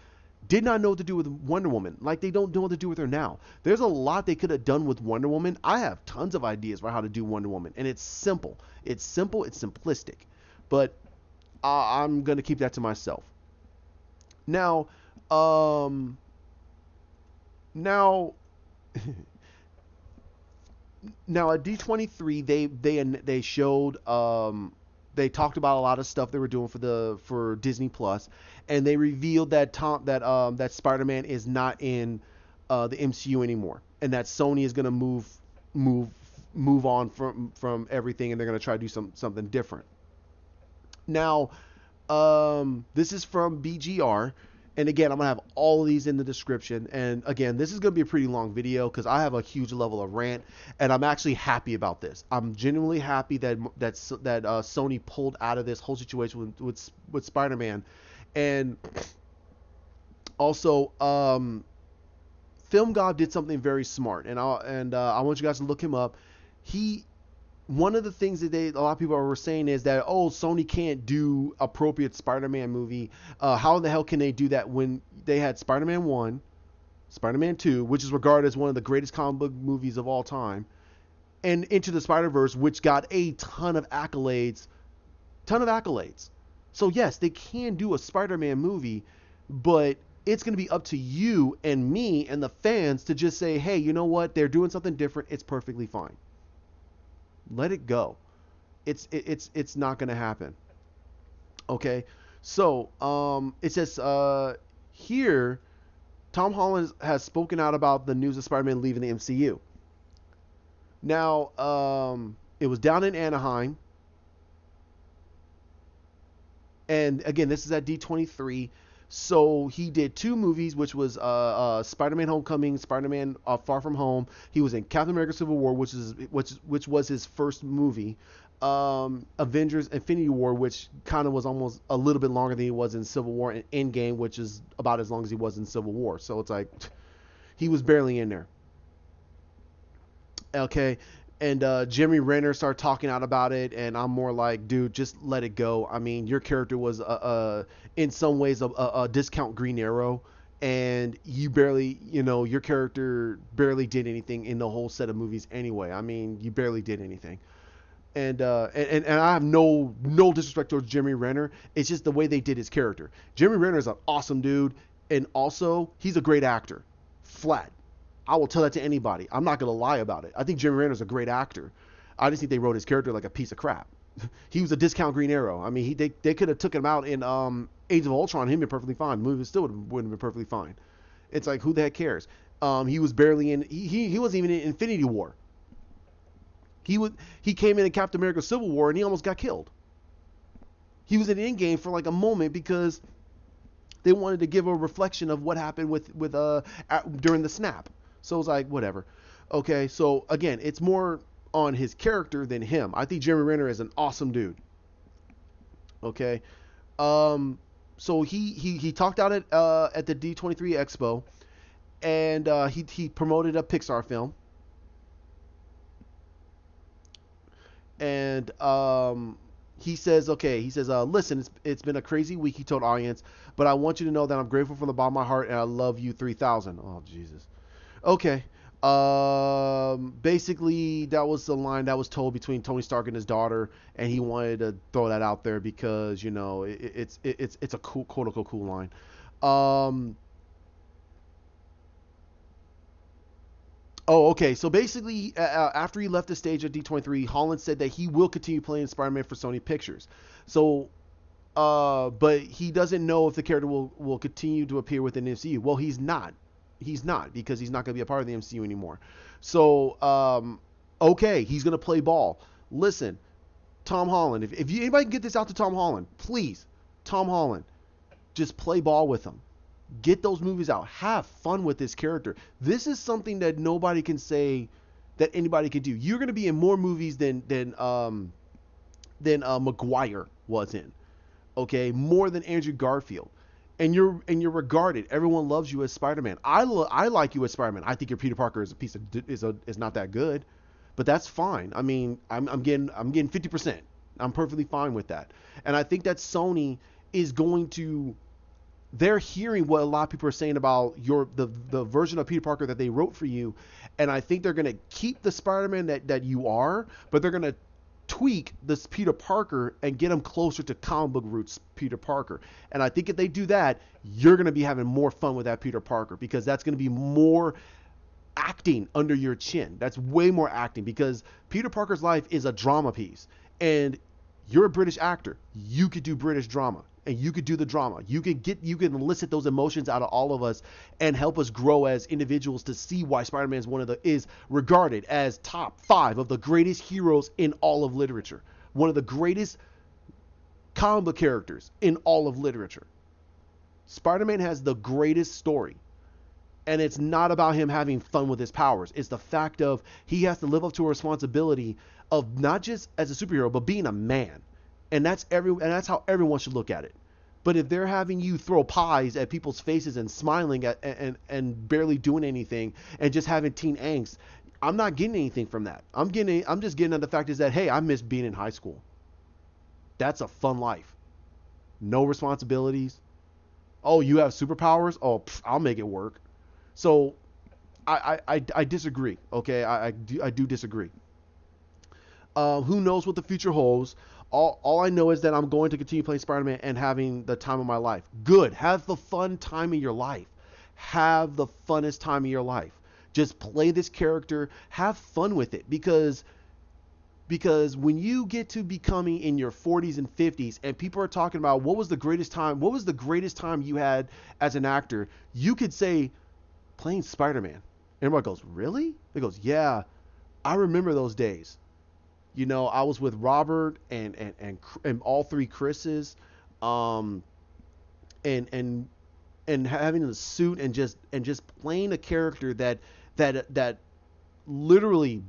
did not know what to do with Wonder Woman. Like they don't know what to do with her now. There's a lot they could have done with Wonder Woman. I have tons of ideas for how to do Wonder Woman, and it's simple. It's simplistic. But I'm going to keep that to myself. Now, now at D23 they showed they talked about a lot of stuff they were doing for Disney Plus, and they revealed that Spider-Man is not in the MCU anymore, and that Sony is going to move on from everything, and they're going to try to do something different. Now, this is from BGR. And again, I'm going to have all of these in the description. And again, this is going to be a pretty long video because I have a huge level of rant. And I'm actually happy about this. I'm genuinely happy that Sony pulled out of this whole situation with Spider-Man. And also, Film God did something very smart. And I want you guys to look him up. One of the things that a lot of people were saying is that, Sony can't do appropriate Spider-Man movie. How the hell can they do that when they had Spider-Man 1, Spider-Man 2, which is regarded as one of the greatest comic book movies of all time, and Into the Spider-Verse, which got a ton of accolades. So yes, they can do a Spider-Man movie, but it's going to be up to you and me and the fans to just say, hey, you know what? They're doing something different. It's perfectly fine. Let it go. It's not going to happen. Okay. So, it says, here, Tom Holland has spoken out about the news of Spider-Man leaving the MCU. Now, it was down in Anaheim. And again, this is at D23. So he did two movies, which was Spider-Man: Homecoming, Spider-Man: Far From Home. He was in Captain America: Civil War, which was his first movie. Avengers: Infinity War, which kind of was almost a little bit longer than he was in Civil War, and Endgame, which is about as long as he was in Civil War. So it's like he was barely in there. Okay. And Jeremy Renner started talking out about it, and I'm more like, dude, just let it go. I mean, your character was in some ways a discount Green Arrow, and you barely, your character barely did anything in the whole set of movies anyway. I mean, you barely did anything. And I have no disrespect towards Jeremy Renner. It's just the way they did his character. Jeremy Renner is an awesome dude, and also he's a great actor. Flat. I will tell that to anybody. I'm not going to lie about it. I think Jeremy Renner's a great actor. I just think they wrote his character like a piece of crap. He was a discount Green Arrow. I mean, they could have took him out in Age of Ultron. He'd been perfectly fine. The movie still would have been perfectly fine. It's like, who the heck cares? He was barely in. He wasn't even in Infinity War. He came in Captain America: Civil War, and he almost got killed. He was in Endgame for like a moment because they wanted to give a reflection of what happened with during the snap. So it's like, whatever. Okay, so again, it's more on his character than him. I think Jeremy Renner is an awesome dude. Okay. Um, so he talked out at the D23 Expo, and he promoted a Pixar film, and he says, okay, he says, listen, it's been a crazy week. He told audience, but I want you to know that I'm grateful from the bottom of my heart, and I love you 3,000. Oh Jesus. Okay. Basically, that was the line that was told between Tony Stark and his daughter, and he wanted to throw that out there because it's a cool, quote unquote, cool line. Um, Oh, okay. So basically, after he left the stage at D23, Holland said that he will continue playing Spider-Man for Sony Pictures. So, but he doesn't know if the character will continue to appear within the MCU. Well, he's not. He's not because he's not going to be a part of the MCU anymore. So, okay, he's going to play ball. Listen, Tom Holland, if anybody can get this out to Tom Holland, please, Tom Holland, just play ball with him. Get those movies out. Have fun with this character. This is something that nobody can say that anybody can do. You're going to be in more movies than Maguire was in. Okay, more than Andrew Garfield. And you're regarded. Everyone loves you as Spider-Man. I like you as Spider-Man. I think your Peter Parker is a piece of is not that good, but that's fine. I mean, I'm getting 50%. I'm perfectly fine with that. And I think that Sony is going to they're hearing what a lot of people are saying about the version of Peter Parker that they wrote for you, and I think they're gonna keep the Spider-Man that you are, but they're gonna tweak this Peter Parker and get him closer to comic book roots Peter Parker. And I think if they do that, you're gonna be having more fun with that Peter Parker because that's gonna be more acting under your chin. That's way more acting because Peter Parker's life is a drama piece, and you're a British actor. You could do British drama, and you could do the drama. You can elicit those emotions out of all of us and help us grow as individuals to see why Spider-Man is regarded as top 5 of the greatest heroes in all of literature. One of the greatest comic book characters in all of literature. Spider-Man has the greatest story. And it's not about him having fun with his powers. It's the fact of he has to live up to a responsibility of not just as a superhero, but being a man. And that's how everyone should look at it. But if they're having you throw pies at people's faces and smiling at and barely doing anything and just having teen angst, I'm not getting anything from that. I'm just getting at the fact is that hey, I miss being in high school. That's a fun life. No responsibilities. Oh, you have superpowers? Oh, I'll make it work. So I disagree. Okay, I do disagree. Who knows what the future holds? All I know is that I'm going to continue playing Spider-Man and having the time of my life. Good. Have the fun time of your life. Have the funnest time of your life. Just play this character. Have fun with it because when you get to becoming in your 40s and 50s and people are talking about what was the greatest time you had as an actor, you could say playing Spider-Man. Everybody goes, really? They goes, yeah, I remember those days. I was with Robert and all 3 Chris's, um, and having the suit and just playing a character that literally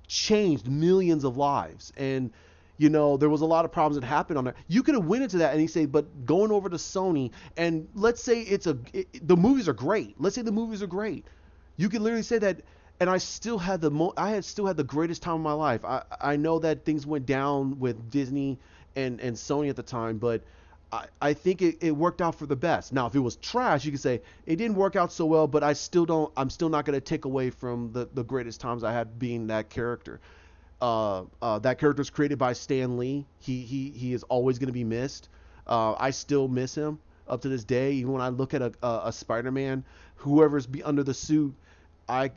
changed millions of lives. And there was a lot of problems that happened on there. You could have went into that and you say, but going over to Sony and let's say the movies are great. Let's say the movies are great. You could literally say that, and I had still had the greatest time of my life. I know that things went down with Disney and Sony at the time, but I think it worked out for the best. Now, if it was trash, you could say it didn't work out so well, but I'm still not going to take away from the greatest times I had being that character. That character was created by Stan Lee. He is always going to be missed. I still miss him up to this day. Even when I look at a Spider-Man, whoever's under the suit, I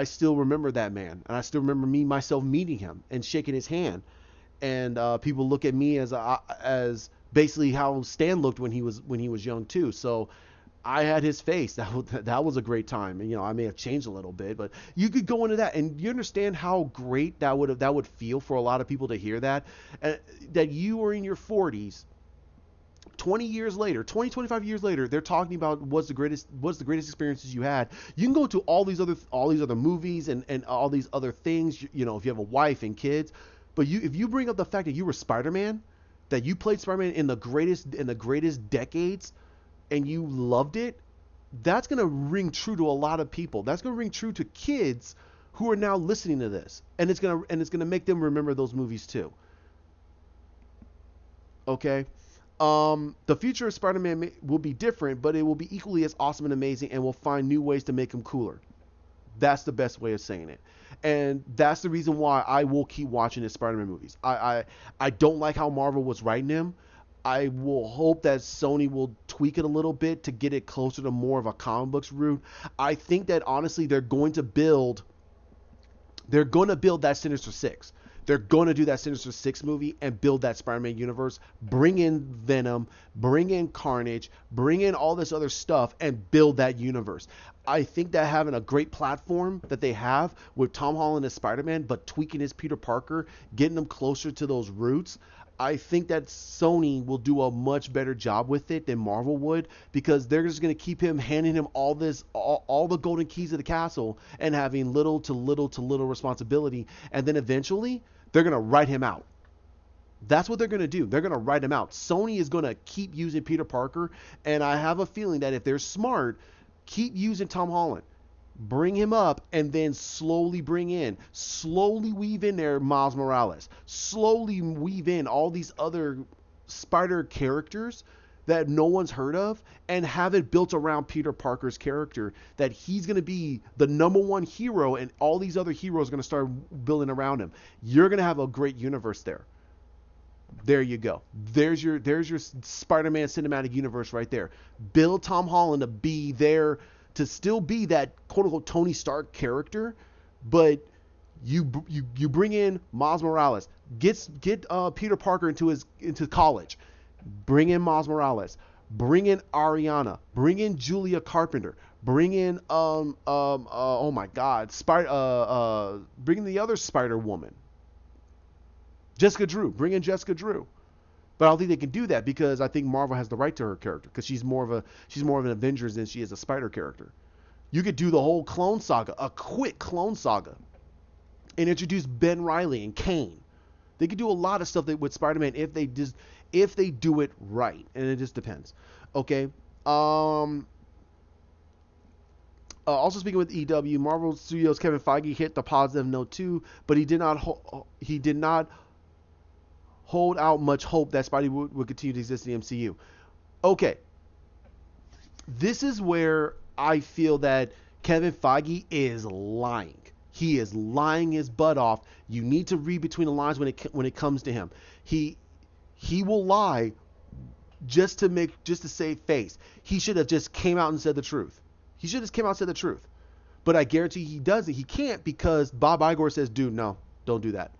still remember that man, and I still remember myself meeting him and shaking his hand. And people look at me as basically how Stan looked when he was young too. So I had his face. That was a great time. And I may have changed a little bit, but you could go into that, and you understand how great that would feel for a lot of people to hear that that you were in your 40s. 20 years later, 25 years later, they're talking about what's the greatest experiences you had. You can go to all these other movies and all these other things, if you have a wife and kids, but if you bring up the fact that you were Spider-Man, that you played Spider-Man in the greatest decades and you loved it, that's going to ring true to a lot of people. That's going to ring true to kids who are now listening to this, and it's going to make them remember those movies too. Okay? The future of Spider-Man will be different, but it will be equally as awesome and amazing, and we'll find new ways to make him cooler. That's the best way of saying it. And that's the reason why I will keep watching his Spider-Man movies. I don't like how Marvel was writing him. I will hope that Sony will tweak it a little bit to get it closer to more of a comic books route. I think that honestly they're going to build that Sinister Six. They're going to do that Sinister Six movie and build that Spider-Man universe, bring in Venom, bring in Carnage, bring in all this other stuff and build that universe. I think that having a great platform that they have with Tom Holland as Spider-Man, but tweaking his Peter Parker, getting them closer to those roots, I think that Sony will do a much better job with it than Marvel would, because they're just going to keep him handing him all the golden keys of the castle and having little to little to little responsibility. And then eventually they're going to write him out. That's what they're going to do. They're going to write him out. Sony is going to keep using Peter Parker. And I have a feeling that if they're smart, keep using Tom Holland. Bring him up and then slowly weave in there Miles Morales. Slowly weave in all these other Spider characters that no one's heard of and have it built around Peter Parker's character, that he's going to be the number one hero and all these other heroes are going to start building around him. You're going to have a great universe there. There you go. There's your Spider-Man cinematic universe right there. Build Tom Holland to be there, to still be that quote-unquote Tony Stark character, but you bring in Miles Morales, get Peter Parker into college, bring in Miles Morales, bring in Ariana, bring in Julia Carpenter, bring in oh my God, bring in the other Spider Woman, Jessica Drew, bring in Jessica Drew. But I don't think they can do that because I think Marvel has the right to her character, because she's more of an Avengers than she is a Spider character. You could do the whole clone saga, a quick clone saga, and introduce Ben Reilly and Kane. They could do a lot of stuff with Spider-Man if they do it right, and it just depends. Okay. Also speaking with EW, Marvel Studios Kevin Feige hit the positive note too, but he did not hold out much hope that Spidey would continue to exist in the MCU. Okay. This is where I feel that Kevin Feige is lying. He is lying his butt off. You need to read between the lines when it comes to him. He will lie just to save face. He should have just came out and said the truth. But I guarantee he doesn't. He can't, because Bob Iger says, "Dude, no, don't do that."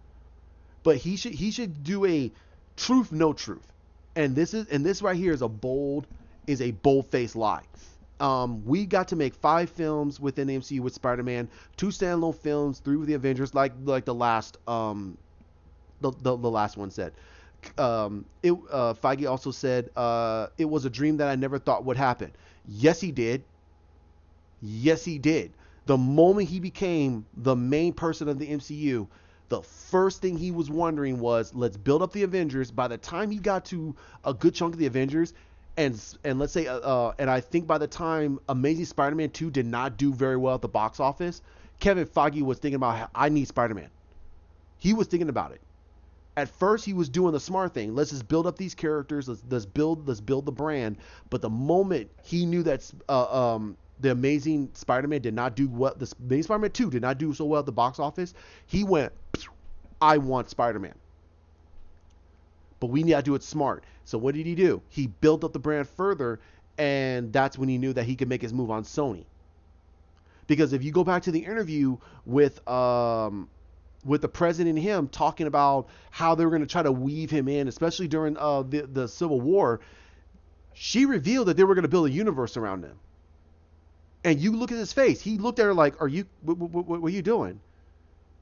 But he should do a truth, no truth. And this right here is a bold-faced lie. We got to make 5 films within the MCU with Spider-Man, 2 standalone films, 3 with the Avengers, like the last the last one said. Feige also said it was a dream that I never thought would happen. Yes, he did. The moment he became the main person of the MCU, the first thing he was wondering was, let's build up the Avengers. By the time he got to a good chunk of the Avengers, and let's say, and I think by the time Amazing Spider-Man 2 did not do very well at the box office, Kevin Feige was thinking about, I need Spider-Man. He was thinking about it. At first, he was doing the smart thing. Let's just build up these characters. Let's build the brand. But the moment he knew that the Amazing Spider-Man did not do what the Amazing Spider-Man 2 did not do so well at the box office, he went, I want Spider-Man. But we need to do it smart. So what did he do? He built up the brand further, and that's when he knew that he could make his move on Sony. Because if you go back to the interview with the president and him talking about how they were going to try to weave him in, especially during the Civil War, she revealed that they were going to build a universe around him. And you look at his face. He looked at her like, what are you doing?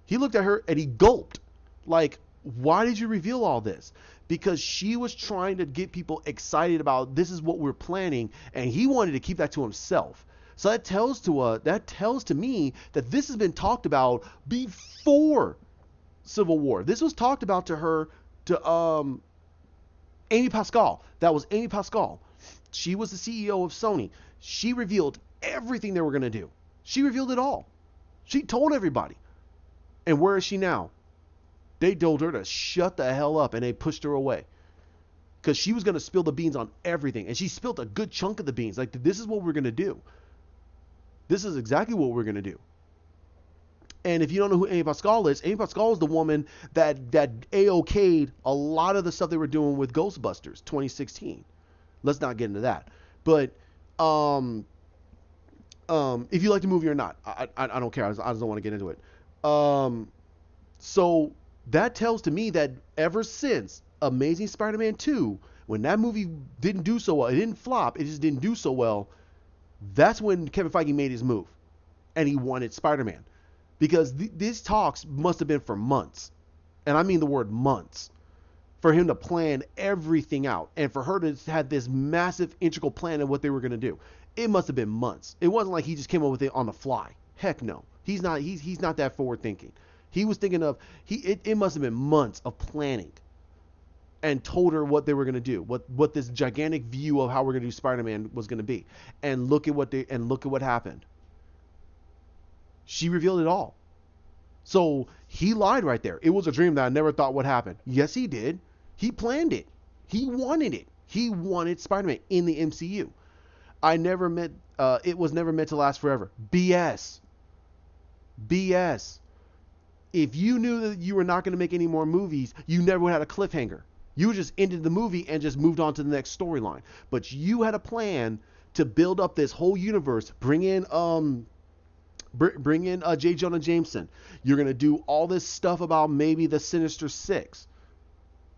He looked at her and he gulped. Like, why did you reveal all this? Because she was trying to get people excited about, this is what we're planning, and he wanted to keep that to himself. So that tells to me that this has been talked about before Civil War. This was talked about to her Amy Pascal. That was Amy Pascal. She was the CEO of Sony. She revealed everything they were going to do. She revealed it all. She told everybody. And where is she now? They told her to shut the hell up and they pushed her away. Because she was going to spill the beans on everything. And she spilled a good chunk of the beans. Like, this is what we're going to do. This is exactly what we're going to do. And if you don't know who Amy Pascal is the woman that AOK'd a lot of the stuff they were doing with Ghostbusters 2016. Let's not get into that. But if you like the movie or not, I don't care. I just don't want to get into it. So that tells to me that ever since Amazing Spider-Man 2, when that movie didn't do so well, it didn't flop, it just didn't do so well, that's when Kevin Feige made his move. And he wanted Spider-Man. Because these talks must have been for months. And I mean the word months. For him to plan everything out. And for her to have this massive integral plan of what they were going to do. It must have been months. It wasn't like he just came up with it on the fly. Heck no. He's not that forward thinking. He was thinking of, it must have been months of planning. And told her what they were going to do. What this gigantic view of how we're going to do Spider-Man was going to be. And look at what happened. She revealed it all. So he lied right there. It was a dream that I never thought would happen. Yes, he did. He planned it. He wanted it. He wanted Spider-Man in the MCU. It was never meant to last forever. BS. If you knew that you were not going to make any more movies, you never would have had a cliffhanger. You just ended the movie and just moved on to the next storyline. But you had a plan to build up this whole universe, bring in J. Jonah Jameson. You're going to do all this stuff about maybe the Sinister Six.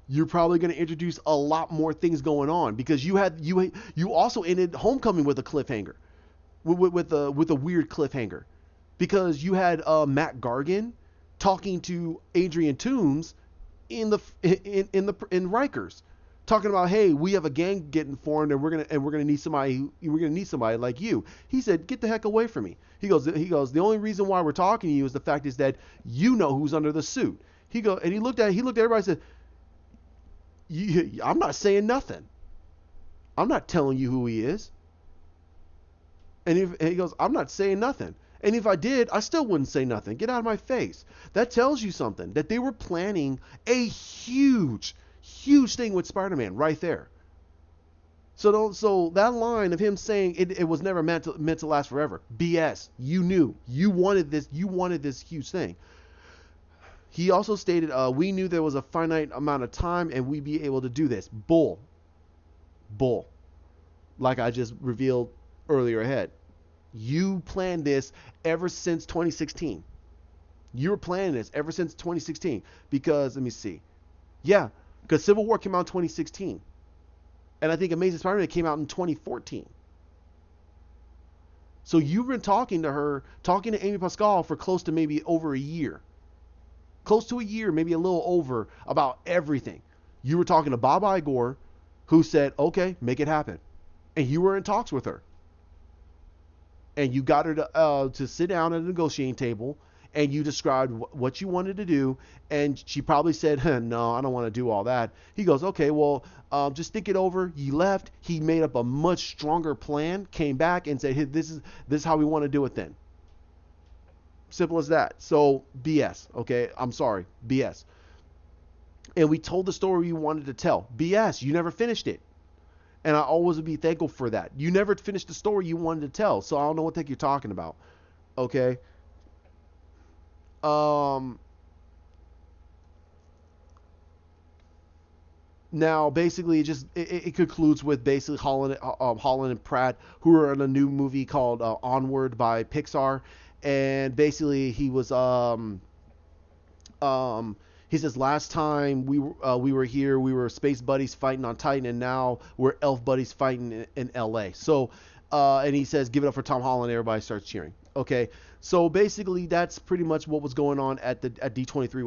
You're probably going to introduce a lot more things going on because you also ended Homecoming with a cliffhanger, with a weird cliffhanger, because you had Matt Gargan talking to Adrian Toomes in Rikers, talking about, hey, we have a gang getting formed and we're gonna need somebody like you. He said, get the heck away from me. He goes, the only reason why we're talking to you is the fact is that you know who's under the suit. He looked at everybody and said, I'm not saying nothing. I'm not telling you who he is. And he goes, I'm not saying nothing. And if I did, I still wouldn't say nothing. Get out of my face. That tells you something, that they were planning a huge thing with Spider-Man right there. So that line of him saying it was never meant to last forever. BS. You knew. You wanted this huge thing. He also stated, we knew there was a finite amount of time and we'd be able to do this. Bull. Like I just revealed earlier ahead. You planned this ever since 2016. You were planning this ever since 2016 because, let me see. Yeah, because Civil War came out in 2016. And I think Amazing Spider-Man came out in 2014. So you've been talking to Amy Pascal for close to maybe over a year. Close to a year, maybe a little over, about everything. You were talking to Bob Iger, who said, okay, make it happen. And you were in talks with her. And you got her to sit down at a negotiating table, and you described what you wanted to do, and she probably said, no, I don't want to do all that. He goes, okay, well, just think it over. You left. He made up a much stronger plan, came back, and said, hey, this is how we want to do it then. Simple as that. So, BS, okay? I'm sorry, BS. And we told the story you wanted to tell. BS, you never finished it. And I always would be thankful for that. You never finished the story you wanted to tell, so I don't know what the heck you're talking about. Okay? Now, basically, it concludes with basically Holland and Pratt, who are in a new movie called Onward by Pixar, and basically he was he says, last time we were here, we were space buddies fighting on Titan, and now we're elf buddies fighting in LA. So, and he says, give it up for Tom Holland. Everybody starts cheering. Okay, so basically that's pretty much what was going on at D23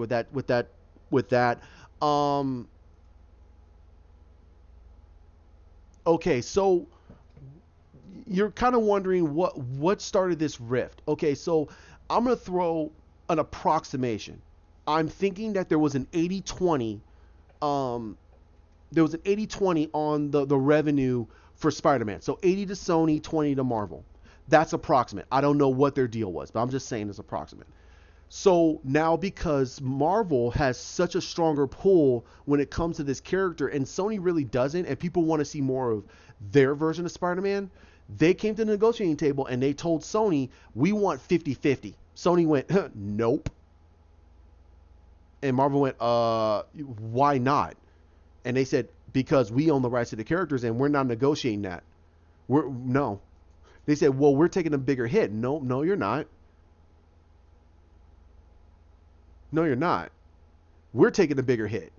with that. Okay, so you're kind of wondering what started this rift. Okay, so I'm gonna throw an approximation. I'm thinking that there was an 80-20 there was an 80-20 on the revenue for Spider-Man. So 80 to Sony, 20 to Marvel. That's approximate. I don't know what their deal was, but I'm just saying it's approximate. So now, because Marvel has such a stronger pull when it comes to this character, and Sony really doesn't, and people want to see more of their version of Spider-Man, they came to the negotiating table and they told Sony, we want 50-50. Sony went, nope. And Marvel went, why not? And they said, because we own the rights to the characters and we're not negotiating that. No. They said, well, we're taking a bigger hit. No, you're not. No, you're not. We're taking a bigger hit.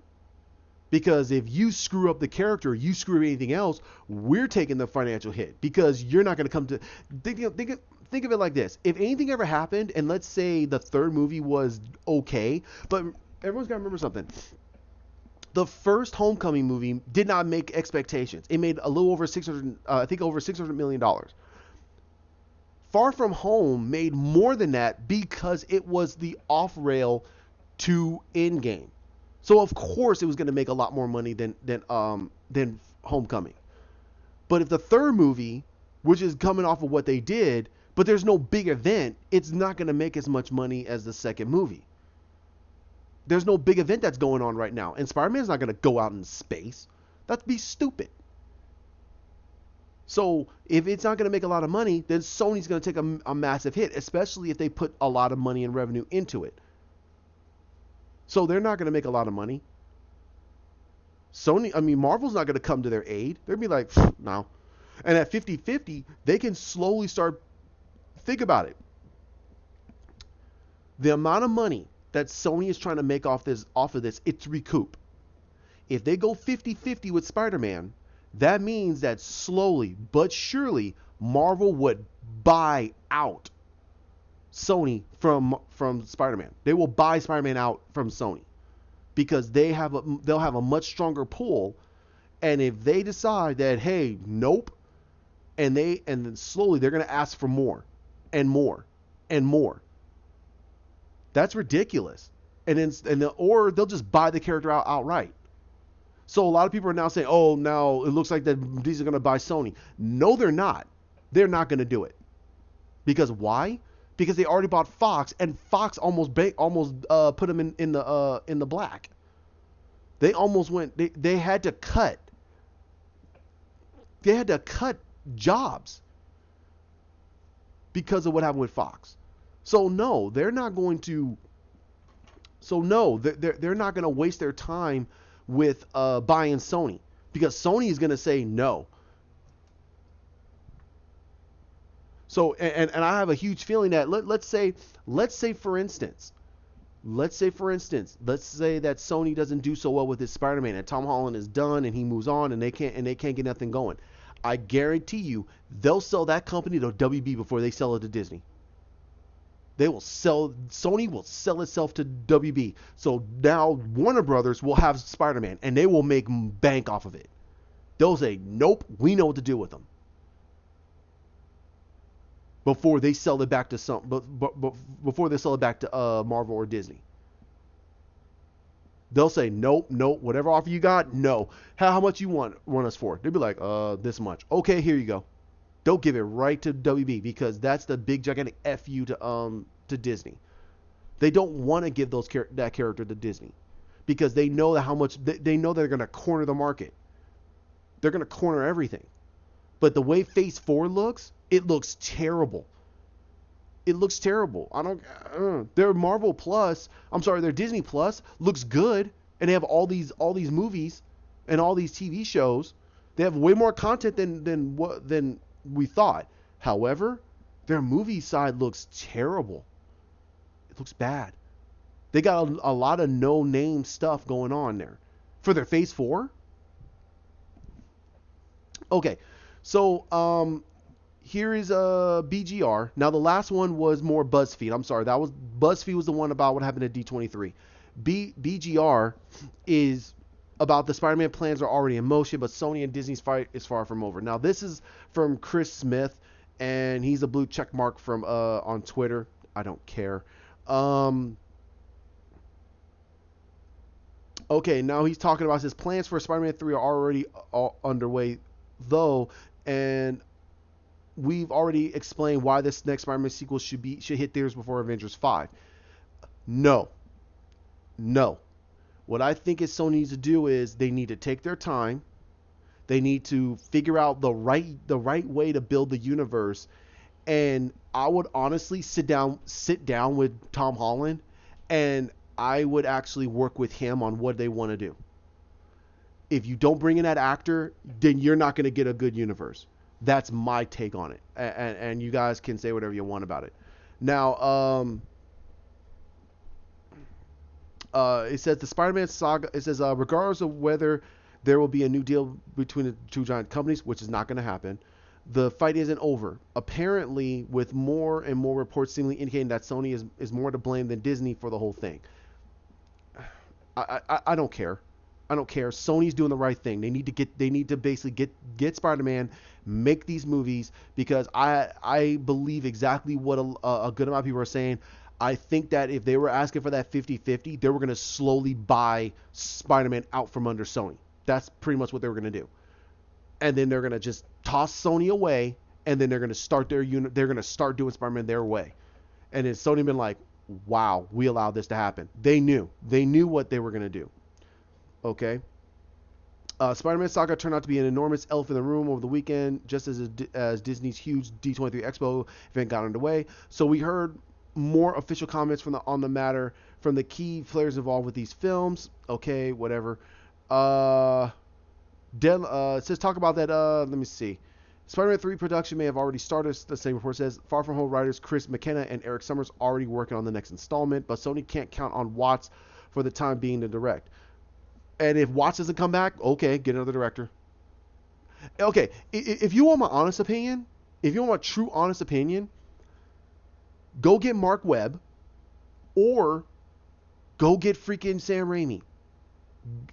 Because if you screw up the character, you screw up anything else, we're taking the financial hit. Because you're not going to come to... Think of it like this. If anything ever happened, and let's say the third movie was okay, but everyone's got to remember something. The first Homecoming movie did not make expectations. It made a little over over $600 million. Far From Home made more than that because it was the off-rail to Endgame. So of course it was going to make a lot more money than Homecoming. But if the third movie, which is coming off of what they did, but there's no big event, it's not going to make as much money as the second movie. There's no big event that's going on right now, and Spider-Man's not going to go out in space. That'd be stupid. So if it's not going to make a lot of money, then Sony's going to take a massive hit, especially if they put a lot of money and revenue into it. So they're not going to make a lot of money. Marvel's not going to come to their aid. They'll be like, no. And at 50-50, they can slowly start. Think about it. The amount of money that Sony is trying to make off of this, it's recoup. If they go 50-50 with Spider-Man, that means that slowly but surely Marvel would buy out Sony from Spider-Man. They will buy Spider-Man out from Sony because they'll have a much stronger pull. And if they decide that, hey, nope, and then slowly they're going to ask for more and more and more. That's ridiculous. Or they'll just buy the character out outright. So a lot of people are now saying, oh, now it looks like that these are going to buy Sony. No, they're not. They're not going to do it. Because why? Because they already bought Fox, and Fox almost put them in the black. They almost went. They had to cut. They had to cut jobs because of what happened with Fox. So no, they're not going to. So no, they're not going to waste their time with buying Sony, because Sony is going to say no. So and I have a huge feeling that let's say for instance that Sony doesn't do so well with his Spider-Man and Tom Holland is done and he moves on and they can't get nothing going. I guarantee you they'll sell that company to WB before they sell it to Disney. Sony will sell itself to WB. So now Warner Brothers will have Spider-Man and they will make bank off of it. They'll say, nope, we know what to do with them. Before they sell it back to before they sell it back to Marvel or Disney. They'll say, nope, whatever offer you got, no. How much you want us for? They'll be like, this much. Okay, here you go. They'll give it right to WB because that's the big gigantic FU to Disney. They don't want to give that character to Disney because they know how much they know they're going to corner the market. They're going to corner everything. But the way Phase 4 looks, it looks terrible. It looks terrible. Their Marvel Plus, their Disney Plus looks good, and they have all these movies and all these TV shows. They have way more content than we thought. However, their movie side looks terrible. It looks bad. They got a lot of no-name stuff going on there for their Phase 4. Okay, so here is BGR. Now the last one was more BuzzFeed. BuzzFeed was the one about what happened at D23. BGR is about the Spider-Man plans are already in motion, but Sony and Disney's fight is far from over. Now this is from Chris Smith, and he's a blue check mark from on Twitter. I don't care. Okay, now he's talking about his plans for Spider-Man 3 are already underway, though, and we've already explained why this next Spider-Man sequel should hit theaters before Avengers 5. No, no. What I think is Sony needs to do is they need to take their time. They need to figure out the right way to build the universe. And I would honestly sit down with Tom Holland, and I would actually work with him on what they want to do. If you don't bring in that actor, then you're not going to get a good universe. That's my take on it, and you guys can say whatever you want about it. Now, it says the Spider-Man saga. It says regardless of whether there will be a new deal between the two giant companies, which is not going to happen, the fight isn't over. Apparently, with more and more reports seemingly indicating that Sony is more to blame than Disney for the whole thing. I don't care. I don't care. Sony's doing the right thing. They need to basically get Spider-Man, make these movies, because I believe exactly what a good amount of people are saying. I think that if they were asking for that 50-50, they were going to slowly buy Spider-Man out from under Sony. That's pretty much what they were going to do. And then they're going to just toss Sony away, and then they're going to start they're going to start doing Spider-Man their way. And then Sony been like, wow, we allowed this to happen. They knew what they were going to do. Okay. Spider-Man saga turned out to be an enormous elephant in the room over the weekend, just as Disney's huge D23 Expo event got underway. So we heard more official comments on the matter from the key players involved with these films. Okay, whatever. It says talk about that. Let me see. Spider-Man 3 production may have already started. The same report says Far From Home writers Chris McKenna and Eric Summers already working on the next installment, but Sony can't count on Watts for the time being to direct. And if Watts doesn't come back, okay, get another director. Okay, if you want my honest opinion, if you want my true honest opinion, go get Mark Webb or go get freaking Sam Raimi.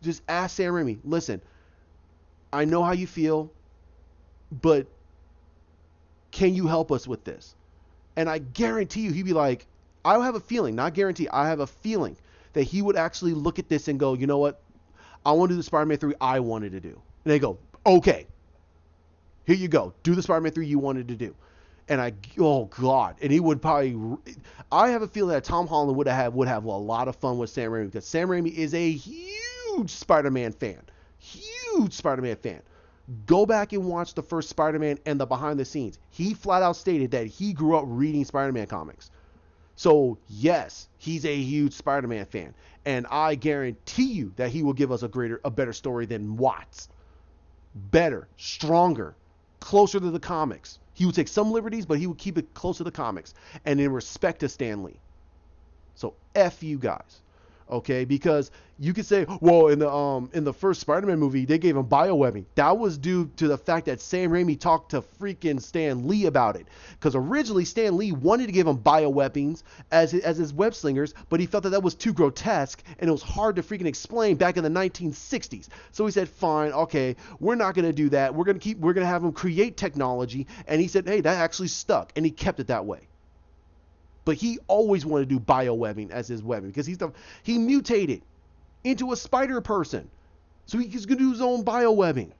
Just ask Sam Raimi, listen, I know how you feel, but can you help us with this? And I guarantee you, he'd be like, I have a feeling, not guarantee, I have a feeling that he would actually look at this and go, you know what? I want to do the Spider-Man 3 I wanted to do. And they go, okay, here you go. Do the Spider-Man 3 you wanted to do. And oh God. And he would probably, I have a feeling that Tom Holland would have a lot of fun with Sam Raimi, because Sam Raimi is a huge Spider-Man fan. Huge Spider-Man fan. Go back and watch the first Spider-Man and the behind the scenes. He flat out stated that he grew up reading Spider-Man comics. So yes, he's a huge Spider-Man fan. And I guarantee you that he will give us a better story than Watts. Better, stronger, closer to the comics. He would take some liberties, but he would keep it close to the comics. And in respect to Stan Lee. So F you guys. Okay, because you could say, well, in the first Spider-Man movie, they gave him biowebbing. That was due to the fact that Sam Raimi talked to freaking Stan Lee about it. Because originally Stan Lee wanted to give him bioweapons as his web slingers, but he felt that was too grotesque and it was hard to freaking explain back in the 1960s. So he said, fine, okay, we're not going to do that. We're going to have him create technology. And he said, hey, that actually stuck, and he kept it that way. But he always wanted to do biowebbing as his weapon, because he mutated into a spider person. So he's going to do his own biowebbing.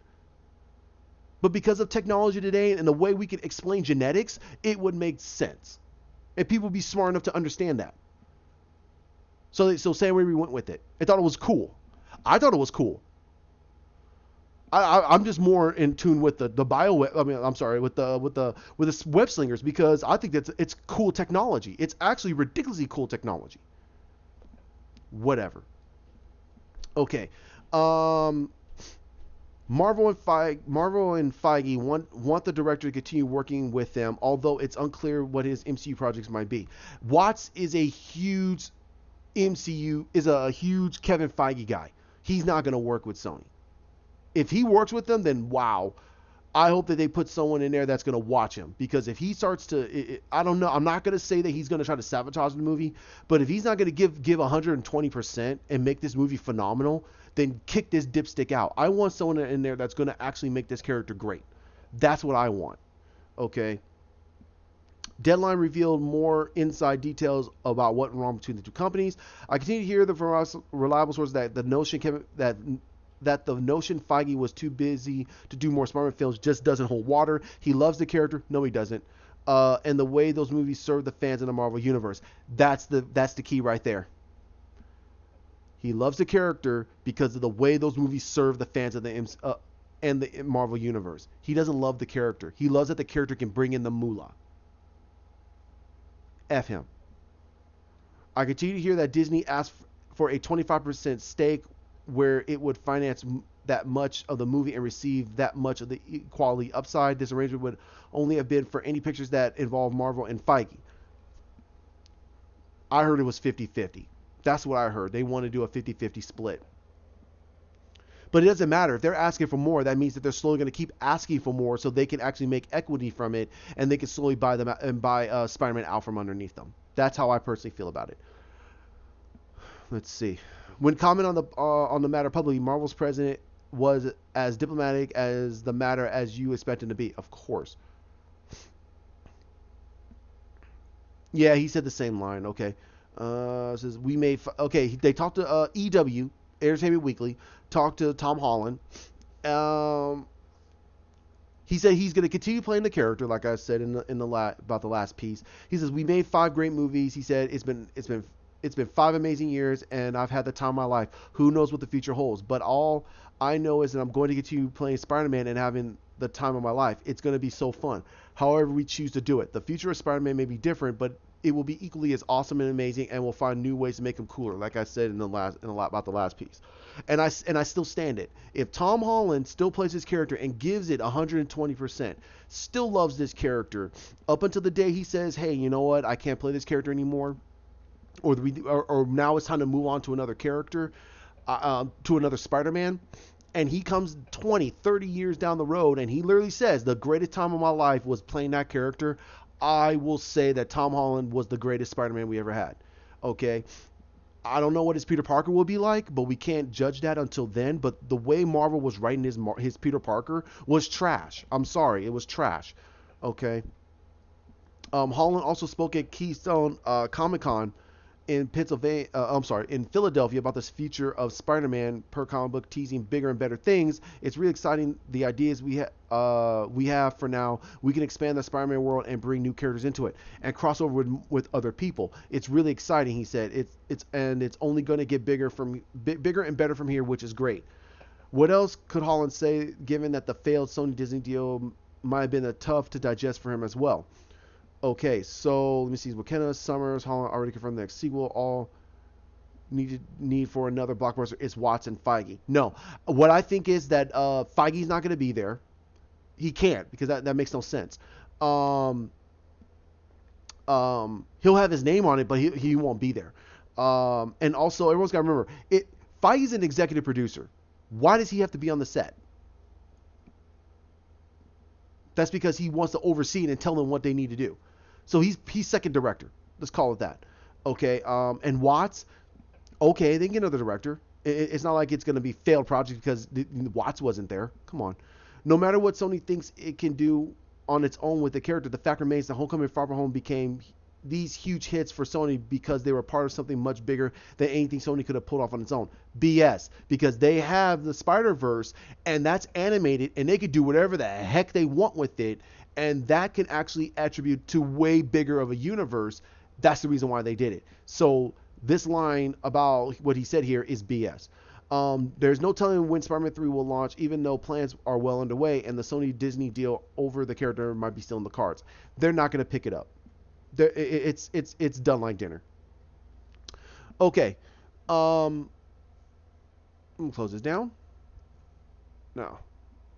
But because of technology today and the way we can explain genetics, it would make sense. And people would be smart enough to understand that. So Sam Raimi went with it. I thought it was cool. I thought it was cool. I'm just more in tune with the bio. I mean, I'm sorry, with the web slingers, because I think it's cool technology. It's actually ridiculously cool technology. Whatever. Okay. Marvel and Feige want the director to continue working with them, although it's unclear what his MCU projects might be. Watts is a huge Kevin Feige guy. He's not going to work with Sony. If he works with them, then wow. I hope that they put someone in there that's going to watch him, because if he starts to, I don't know, I'm not going to say that he's going to try to sabotage the movie, but if he's not going to give 120% and make this movie phenomenal, then kick this dipstick out. I want someone in there that's going to actually make this character great. That's what I want. Okay. Deadline revealed more inside details about what went wrong between the two companies. I continue to hear the reliable sources that the notion that the notion Feige was too busy to do more Spider-Man films just doesn't hold water. He loves the character. No, he doesn't. And the way those movies serve the fans in the Marvel universe. That's the key right there. He loves the character because of the way those movies serve the fans of and the Marvel universe. He doesn't love the character. He loves that the character can bring in the moolah. F him. I continue to hear that Disney asked for a 25% stake where it would finance that much of the movie and receive that much of the quality upside. This arrangement would only have been for any pictures that involve Marvel and Feige. I heard it was 50-50. That's what I heard. They want to do a 50-50 split. But it doesn't matter. If they're asking for more, that means that they're slowly going to keep asking for more so they can actually make equity from it and they can slowly buy them and buy Spider-Man out from underneath them. That's how I personally feel about it. Let's see. When comment on the matter publicly, Marvel's president was as diplomatic as the matter as you expect him to be. Of course. Yeah, he said the same line. Okay. Says we may. Okay, they talked to EW, Entertainment Weekly, talked to Tom Holland. He said he's going to continue playing the character, like I said about the last piece. He says we made 5 great movies. He said it's been 5 amazing years, and I've had the time of my life. Who knows what the future holds? But all I know is that I'm going to continue playing Spider-Man and having the time of my life. It's going to be so fun. However we choose to do it. The future of Spider-Man may be different, but it will be equally as awesome and amazing, and we'll find new ways to make him cooler. Like I said about the last piece, and I still stand it. If Tom Holland still plays his character and gives it 120%, still loves this character up until the day he says, "Hey, you know what? I can't play this character anymore," or now it's time to move on to another character, to another Spider-Man. And he comes 20, 30 years down the road, and he literally says, the greatest time of my life was playing that character. I will say that Tom Holland was the greatest Spider-Man we ever had. Okay? I don't know what his Peter Parker will be like, but we can't judge that until then. But the way Marvel was writing his Peter Parker was trash. I'm sorry. It was trash. Okay? Holland also spoke at Keystone Comic-Con in Philadelphia about this future of Spider-Man per comic book, teasing bigger and better things. It's really exciting. The ideas we have for now, we can expand the Spider-Man world and bring new characters into it and cross over with other people. It's really exciting, he said. It's only going to get bigger and better from here, which is great. What else could Holland say, given that the failed Sony Disney deal might have been tough to digest for him as well? Okay, so let me see. McKenna, Summers, Holland already confirmed the next sequel. All need for another blockbuster is Watson, Feige. No, what I think is that Feige's not going to be there. He can't, because that makes no sense. He'll have his name on it, but he won't be there. And also, everyone's got to remember, Feige's an executive producer. Why does he have to be on the set? That's because he wants to oversee it and tell them what they need to do. So he's second director. Let's call it that. Okay. And Watts, okay, they can get another director. It's not like it's going to be failed project because Watts wasn't there. Come on. No matter what Sony thinks it can do on its own with the character, the fact remains that Homecoming and Far From Home became these huge hits for Sony because they were part of something much bigger than anything Sony could have pulled off on its own. BS. Because they have the Spider-Verse, and that's animated, and they could do whatever the heck they want with it, and that can actually attribute to way bigger of a universe. That's the reason why they did it. So this line about what he said here is BS. There's no telling when Spider-Man 3 will launch, even though plans are well underway, and the Sony-Disney deal over the character might be still in the cards. They're not going to pick it up. It's done like dinner. Okay. Let me close this down. No.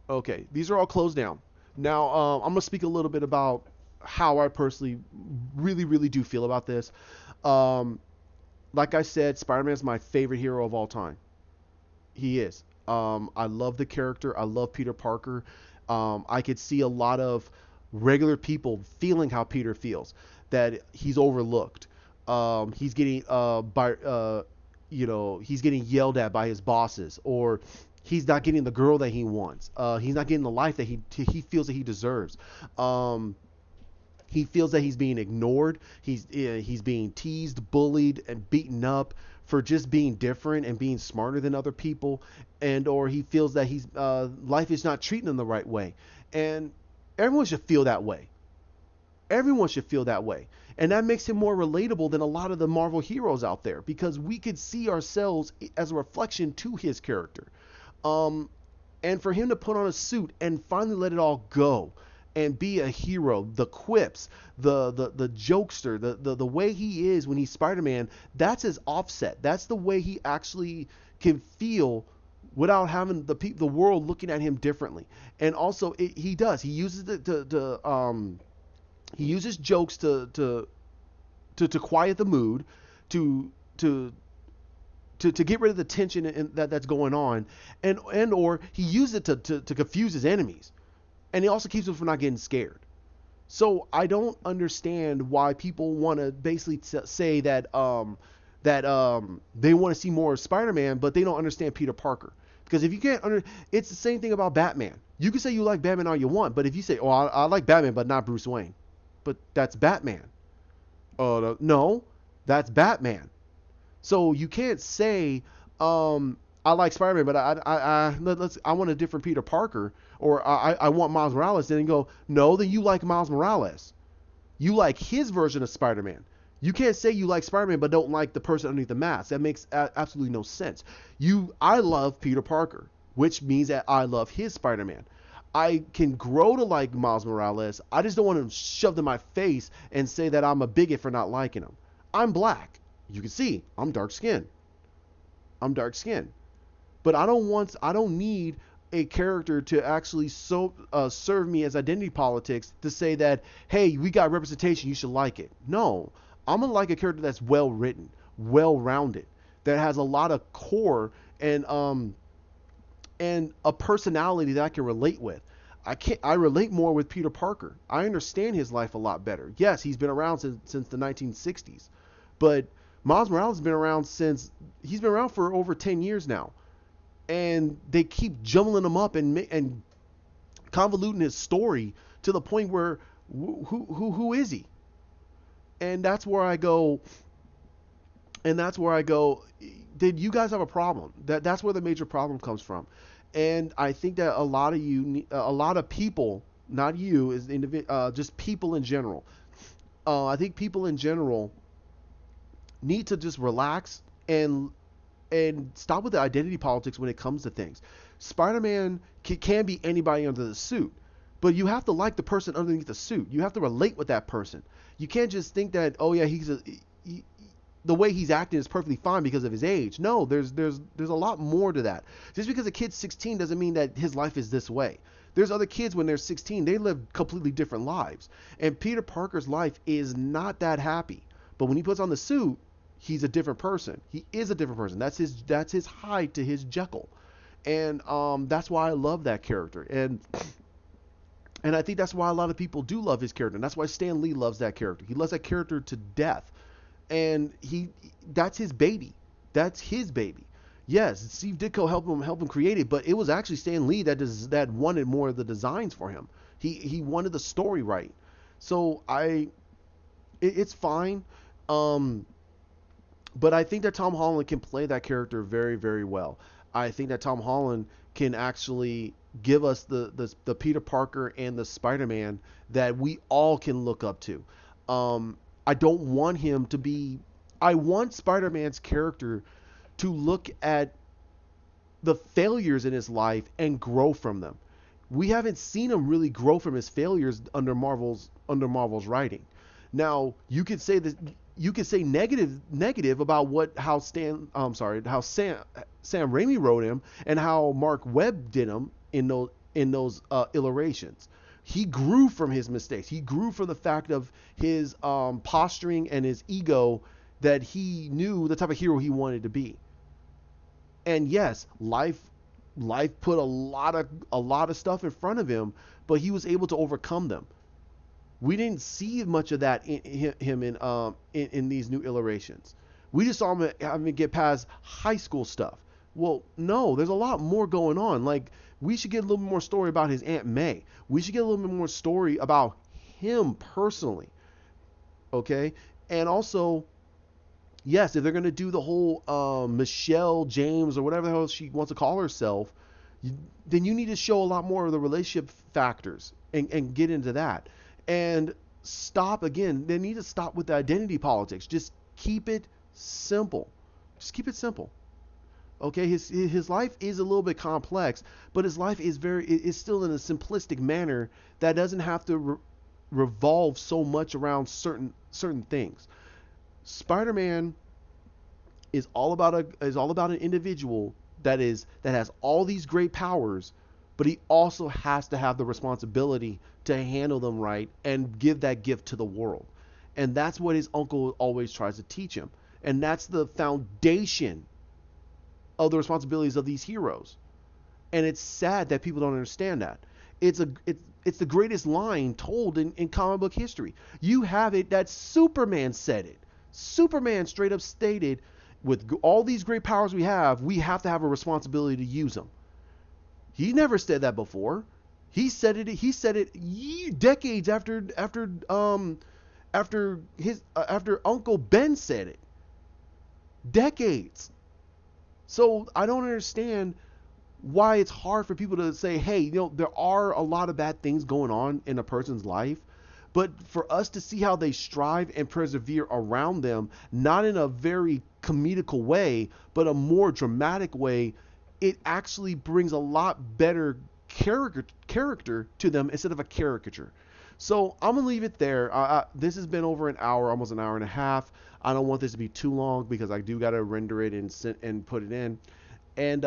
Okay. These are all closed down. Now, I'm going to speak a little bit about how I personally really, really do feel about this. Like I said, Spider-Man is my favorite hero of all time. He is. I love the character. I love Peter Parker. I could see a lot of regular people feeling how Peter feels, that he's overlooked. He's getting he's getting yelled at by his bosses, or he's not getting the girl that he wants. He's not getting the life that he feels that he deserves. He feels that he's being ignored. He's being teased, bullied, and beaten up for just being different and being smarter than other people, and or he feels that he's life is not treating him the right way. And everyone should feel that way. Everyone should feel that way. And that makes him more relatable than a lot of the Marvel heroes out there, because we could see ourselves as a reflection to his character. Um, and for him to put on a suit and finally let it all go and be a hero, the quips, the jokester, the way he is when he's Spider-Man, that's his offset. That's the way he actually can feel without having the world looking at him differently. And also he does. He uses it he uses jokes to quiet the mood, to to to get rid of the tension that's going on, and or he uses it to confuse his enemies, and he also keeps them from not getting scared. So I don't understand why people want to basically say that they want to see more of Spider-Man, but they don't understand Peter Parker. Because if you can't it's the same thing about Batman. You can say you like Batman all you want, but if you say, "Oh, I like Batman, but not Bruce Wayne," but that's Batman. No, that's Batman. So you can't say, I like Spider-Man, but I want a different Peter Parker, or I want Miles Morales. Then you go, no, then you like Miles Morales. You like his version of Spider-Man. You can't say you like Spider-Man but don't like the person underneath the mask. That makes absolutely no sense. I love Peter Parker, which means that I love his Spider-Man. I can grow to like Miles Morales. I just don't want him shoved in my face and say that I'm a bigot for not liking him. I'm black. You can see I'm dark skinned. I'm dark skinned. But I don't need a character to actually serve me as identity politics to say that, hey, we got representation, you should like it. No, I'm gonna like a character that's well written, well rounded, that has a lot of core and a personality that I can relate with. I relate more with Peter Parker. I understand his life a lot better. Yes, he's been around since the 1960s, but Miles Morales he's been around for over 10 years now, and they keep jumbling him up and convoluting his story to the point where who is he? And that's where I go. Did you guys have a problem? That's where the major problem comes from. And I think that a lot of people, not you as just people in general. I think people in general need to just relax and stop with the identity politics when it comes to things. Spider-Man can be anybody under the suit, but you have to like the person underneath the suit. You have to relate with that person. You can't just think that, oh yeah, the way he's acting is perfectly fine because of his age. No, there's a lot more to that. Just because a kid's 16 doesn't mean that his life is this way. There's other kids when they're 16, they live completely different lives. And Peter Parker's life is not that happy. But when he puts on the suit, he's a different person. He is a different person. That's his Hyde to his Jekyll. And that's why I love that character. And I think that's why a lot of people do love his character. And that's why Stan Lee loves that character. He loves that character to death. And that's his baby. That's his baby. Yes, Steve Ditko helped him create it, but it was actually Stan Lee that wanted more of the designs for him. He wanted the story right. So it's fine. But I think that Tom Holland can play that character very, very well. I think that Tom Holland can actually give us the Peter Parker and the Spider-Man that we all can look up to. I don't want him to be. I want Spider-Man's character to look at the failures in his life and grow from them. We haven't seen him really grow from his failures under Marvel's writing. Now, you could say that you could say negative about how Sam Raimi wrote him and how Mark Webb did him in those iterations. He grew from his mistakes. He grew from the fact of his posturing and his ego, that he knew the type of hero he wanted to be. And yes, life put a lot of stuff in front of him, but he was able to overcome them. We didn't see much of that in him in these new iterations. We just saw him having to get past high school stuff. Well, no, there's a lot more going on. Like, we should get a little bit more story about his Aunt May. We should get a little bit more story about him personally. Okay. And also, yes, if they're going to do the whole Michelle James or whatever the hell she wants to call herself, then you need to show a lot more of the relationship factors and get into that. And stop again. They need to stop with the identity politics. Just keep it simple. Just keep it simple. Okay, his life is a little bit complex, but his life is still in a simplistic manner that doesn't have to revolve so much around certain things. Spider-Man is all about an individual that has all these great powers, but he also has to have the responsibility to handle them right and give that gift to the world. And that's what his uncle always tries to teach him. And that's the foundation of the responsibilities of these heroes. And it's sad that people don't understand that. It's the greatest line told in comic book history. You have it that Superman said it. Superman straight up stated, with all these great powers we have to have a responsibility to use them. He never said that before. He said it decades after Uncle Ben said it. Decades. So I don't understand why it's hard for people to say, hey, there are a lot of bad things going on in a person's life, but for us to see how they strive and persevere around them, not in a very comedical way, but a more dramatic way, it actually brings a lot better character to them instead of a caricature. So I'm gonna leave it there. This has been over an hour, almost an hour and a half. I don't want this to be too long because I do gotta render it and put it in, and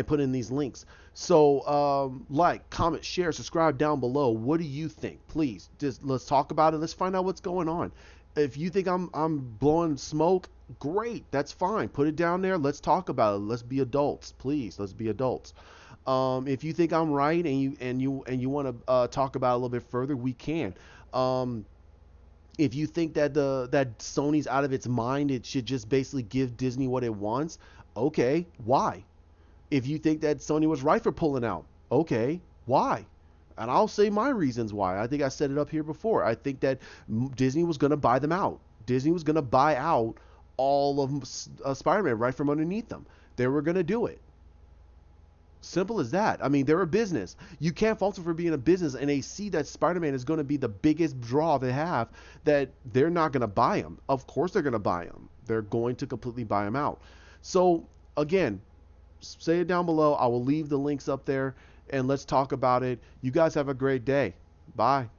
put in these links. So like, comment, share, subscribe down below. What do you think? Please, just let's talk about it. Let's find out what's going on. If you think I'm blowing smoke, great, that's fine. Put it down there. Let's talk about it. Let's be adults, please. Let's be adults. If you think I'm right and you want to talk about it a little bit further, we can. If you think that that Sony's out of its mind, it should just basically give Disney what it wants. Okay, why? If you think that Sony was right for pulling out, okay, why? And I'll say my reasons why. I think I said it up here before. I think that Disney was going to buy them out. Disney was going to buy out all of Spider-Man right from underneath them. They were going to do it. Simple as that. I mean, they're a business. You can't fault them for being a business, and they see that Spider-Man is going to be the biggest draw they have, that they're not going to buy him. Of course they're going to buy him. They're going to completely buy him out. So, again, say it down below. I will leave the links up there, and let's talk about it. You guys have a great day. Bye.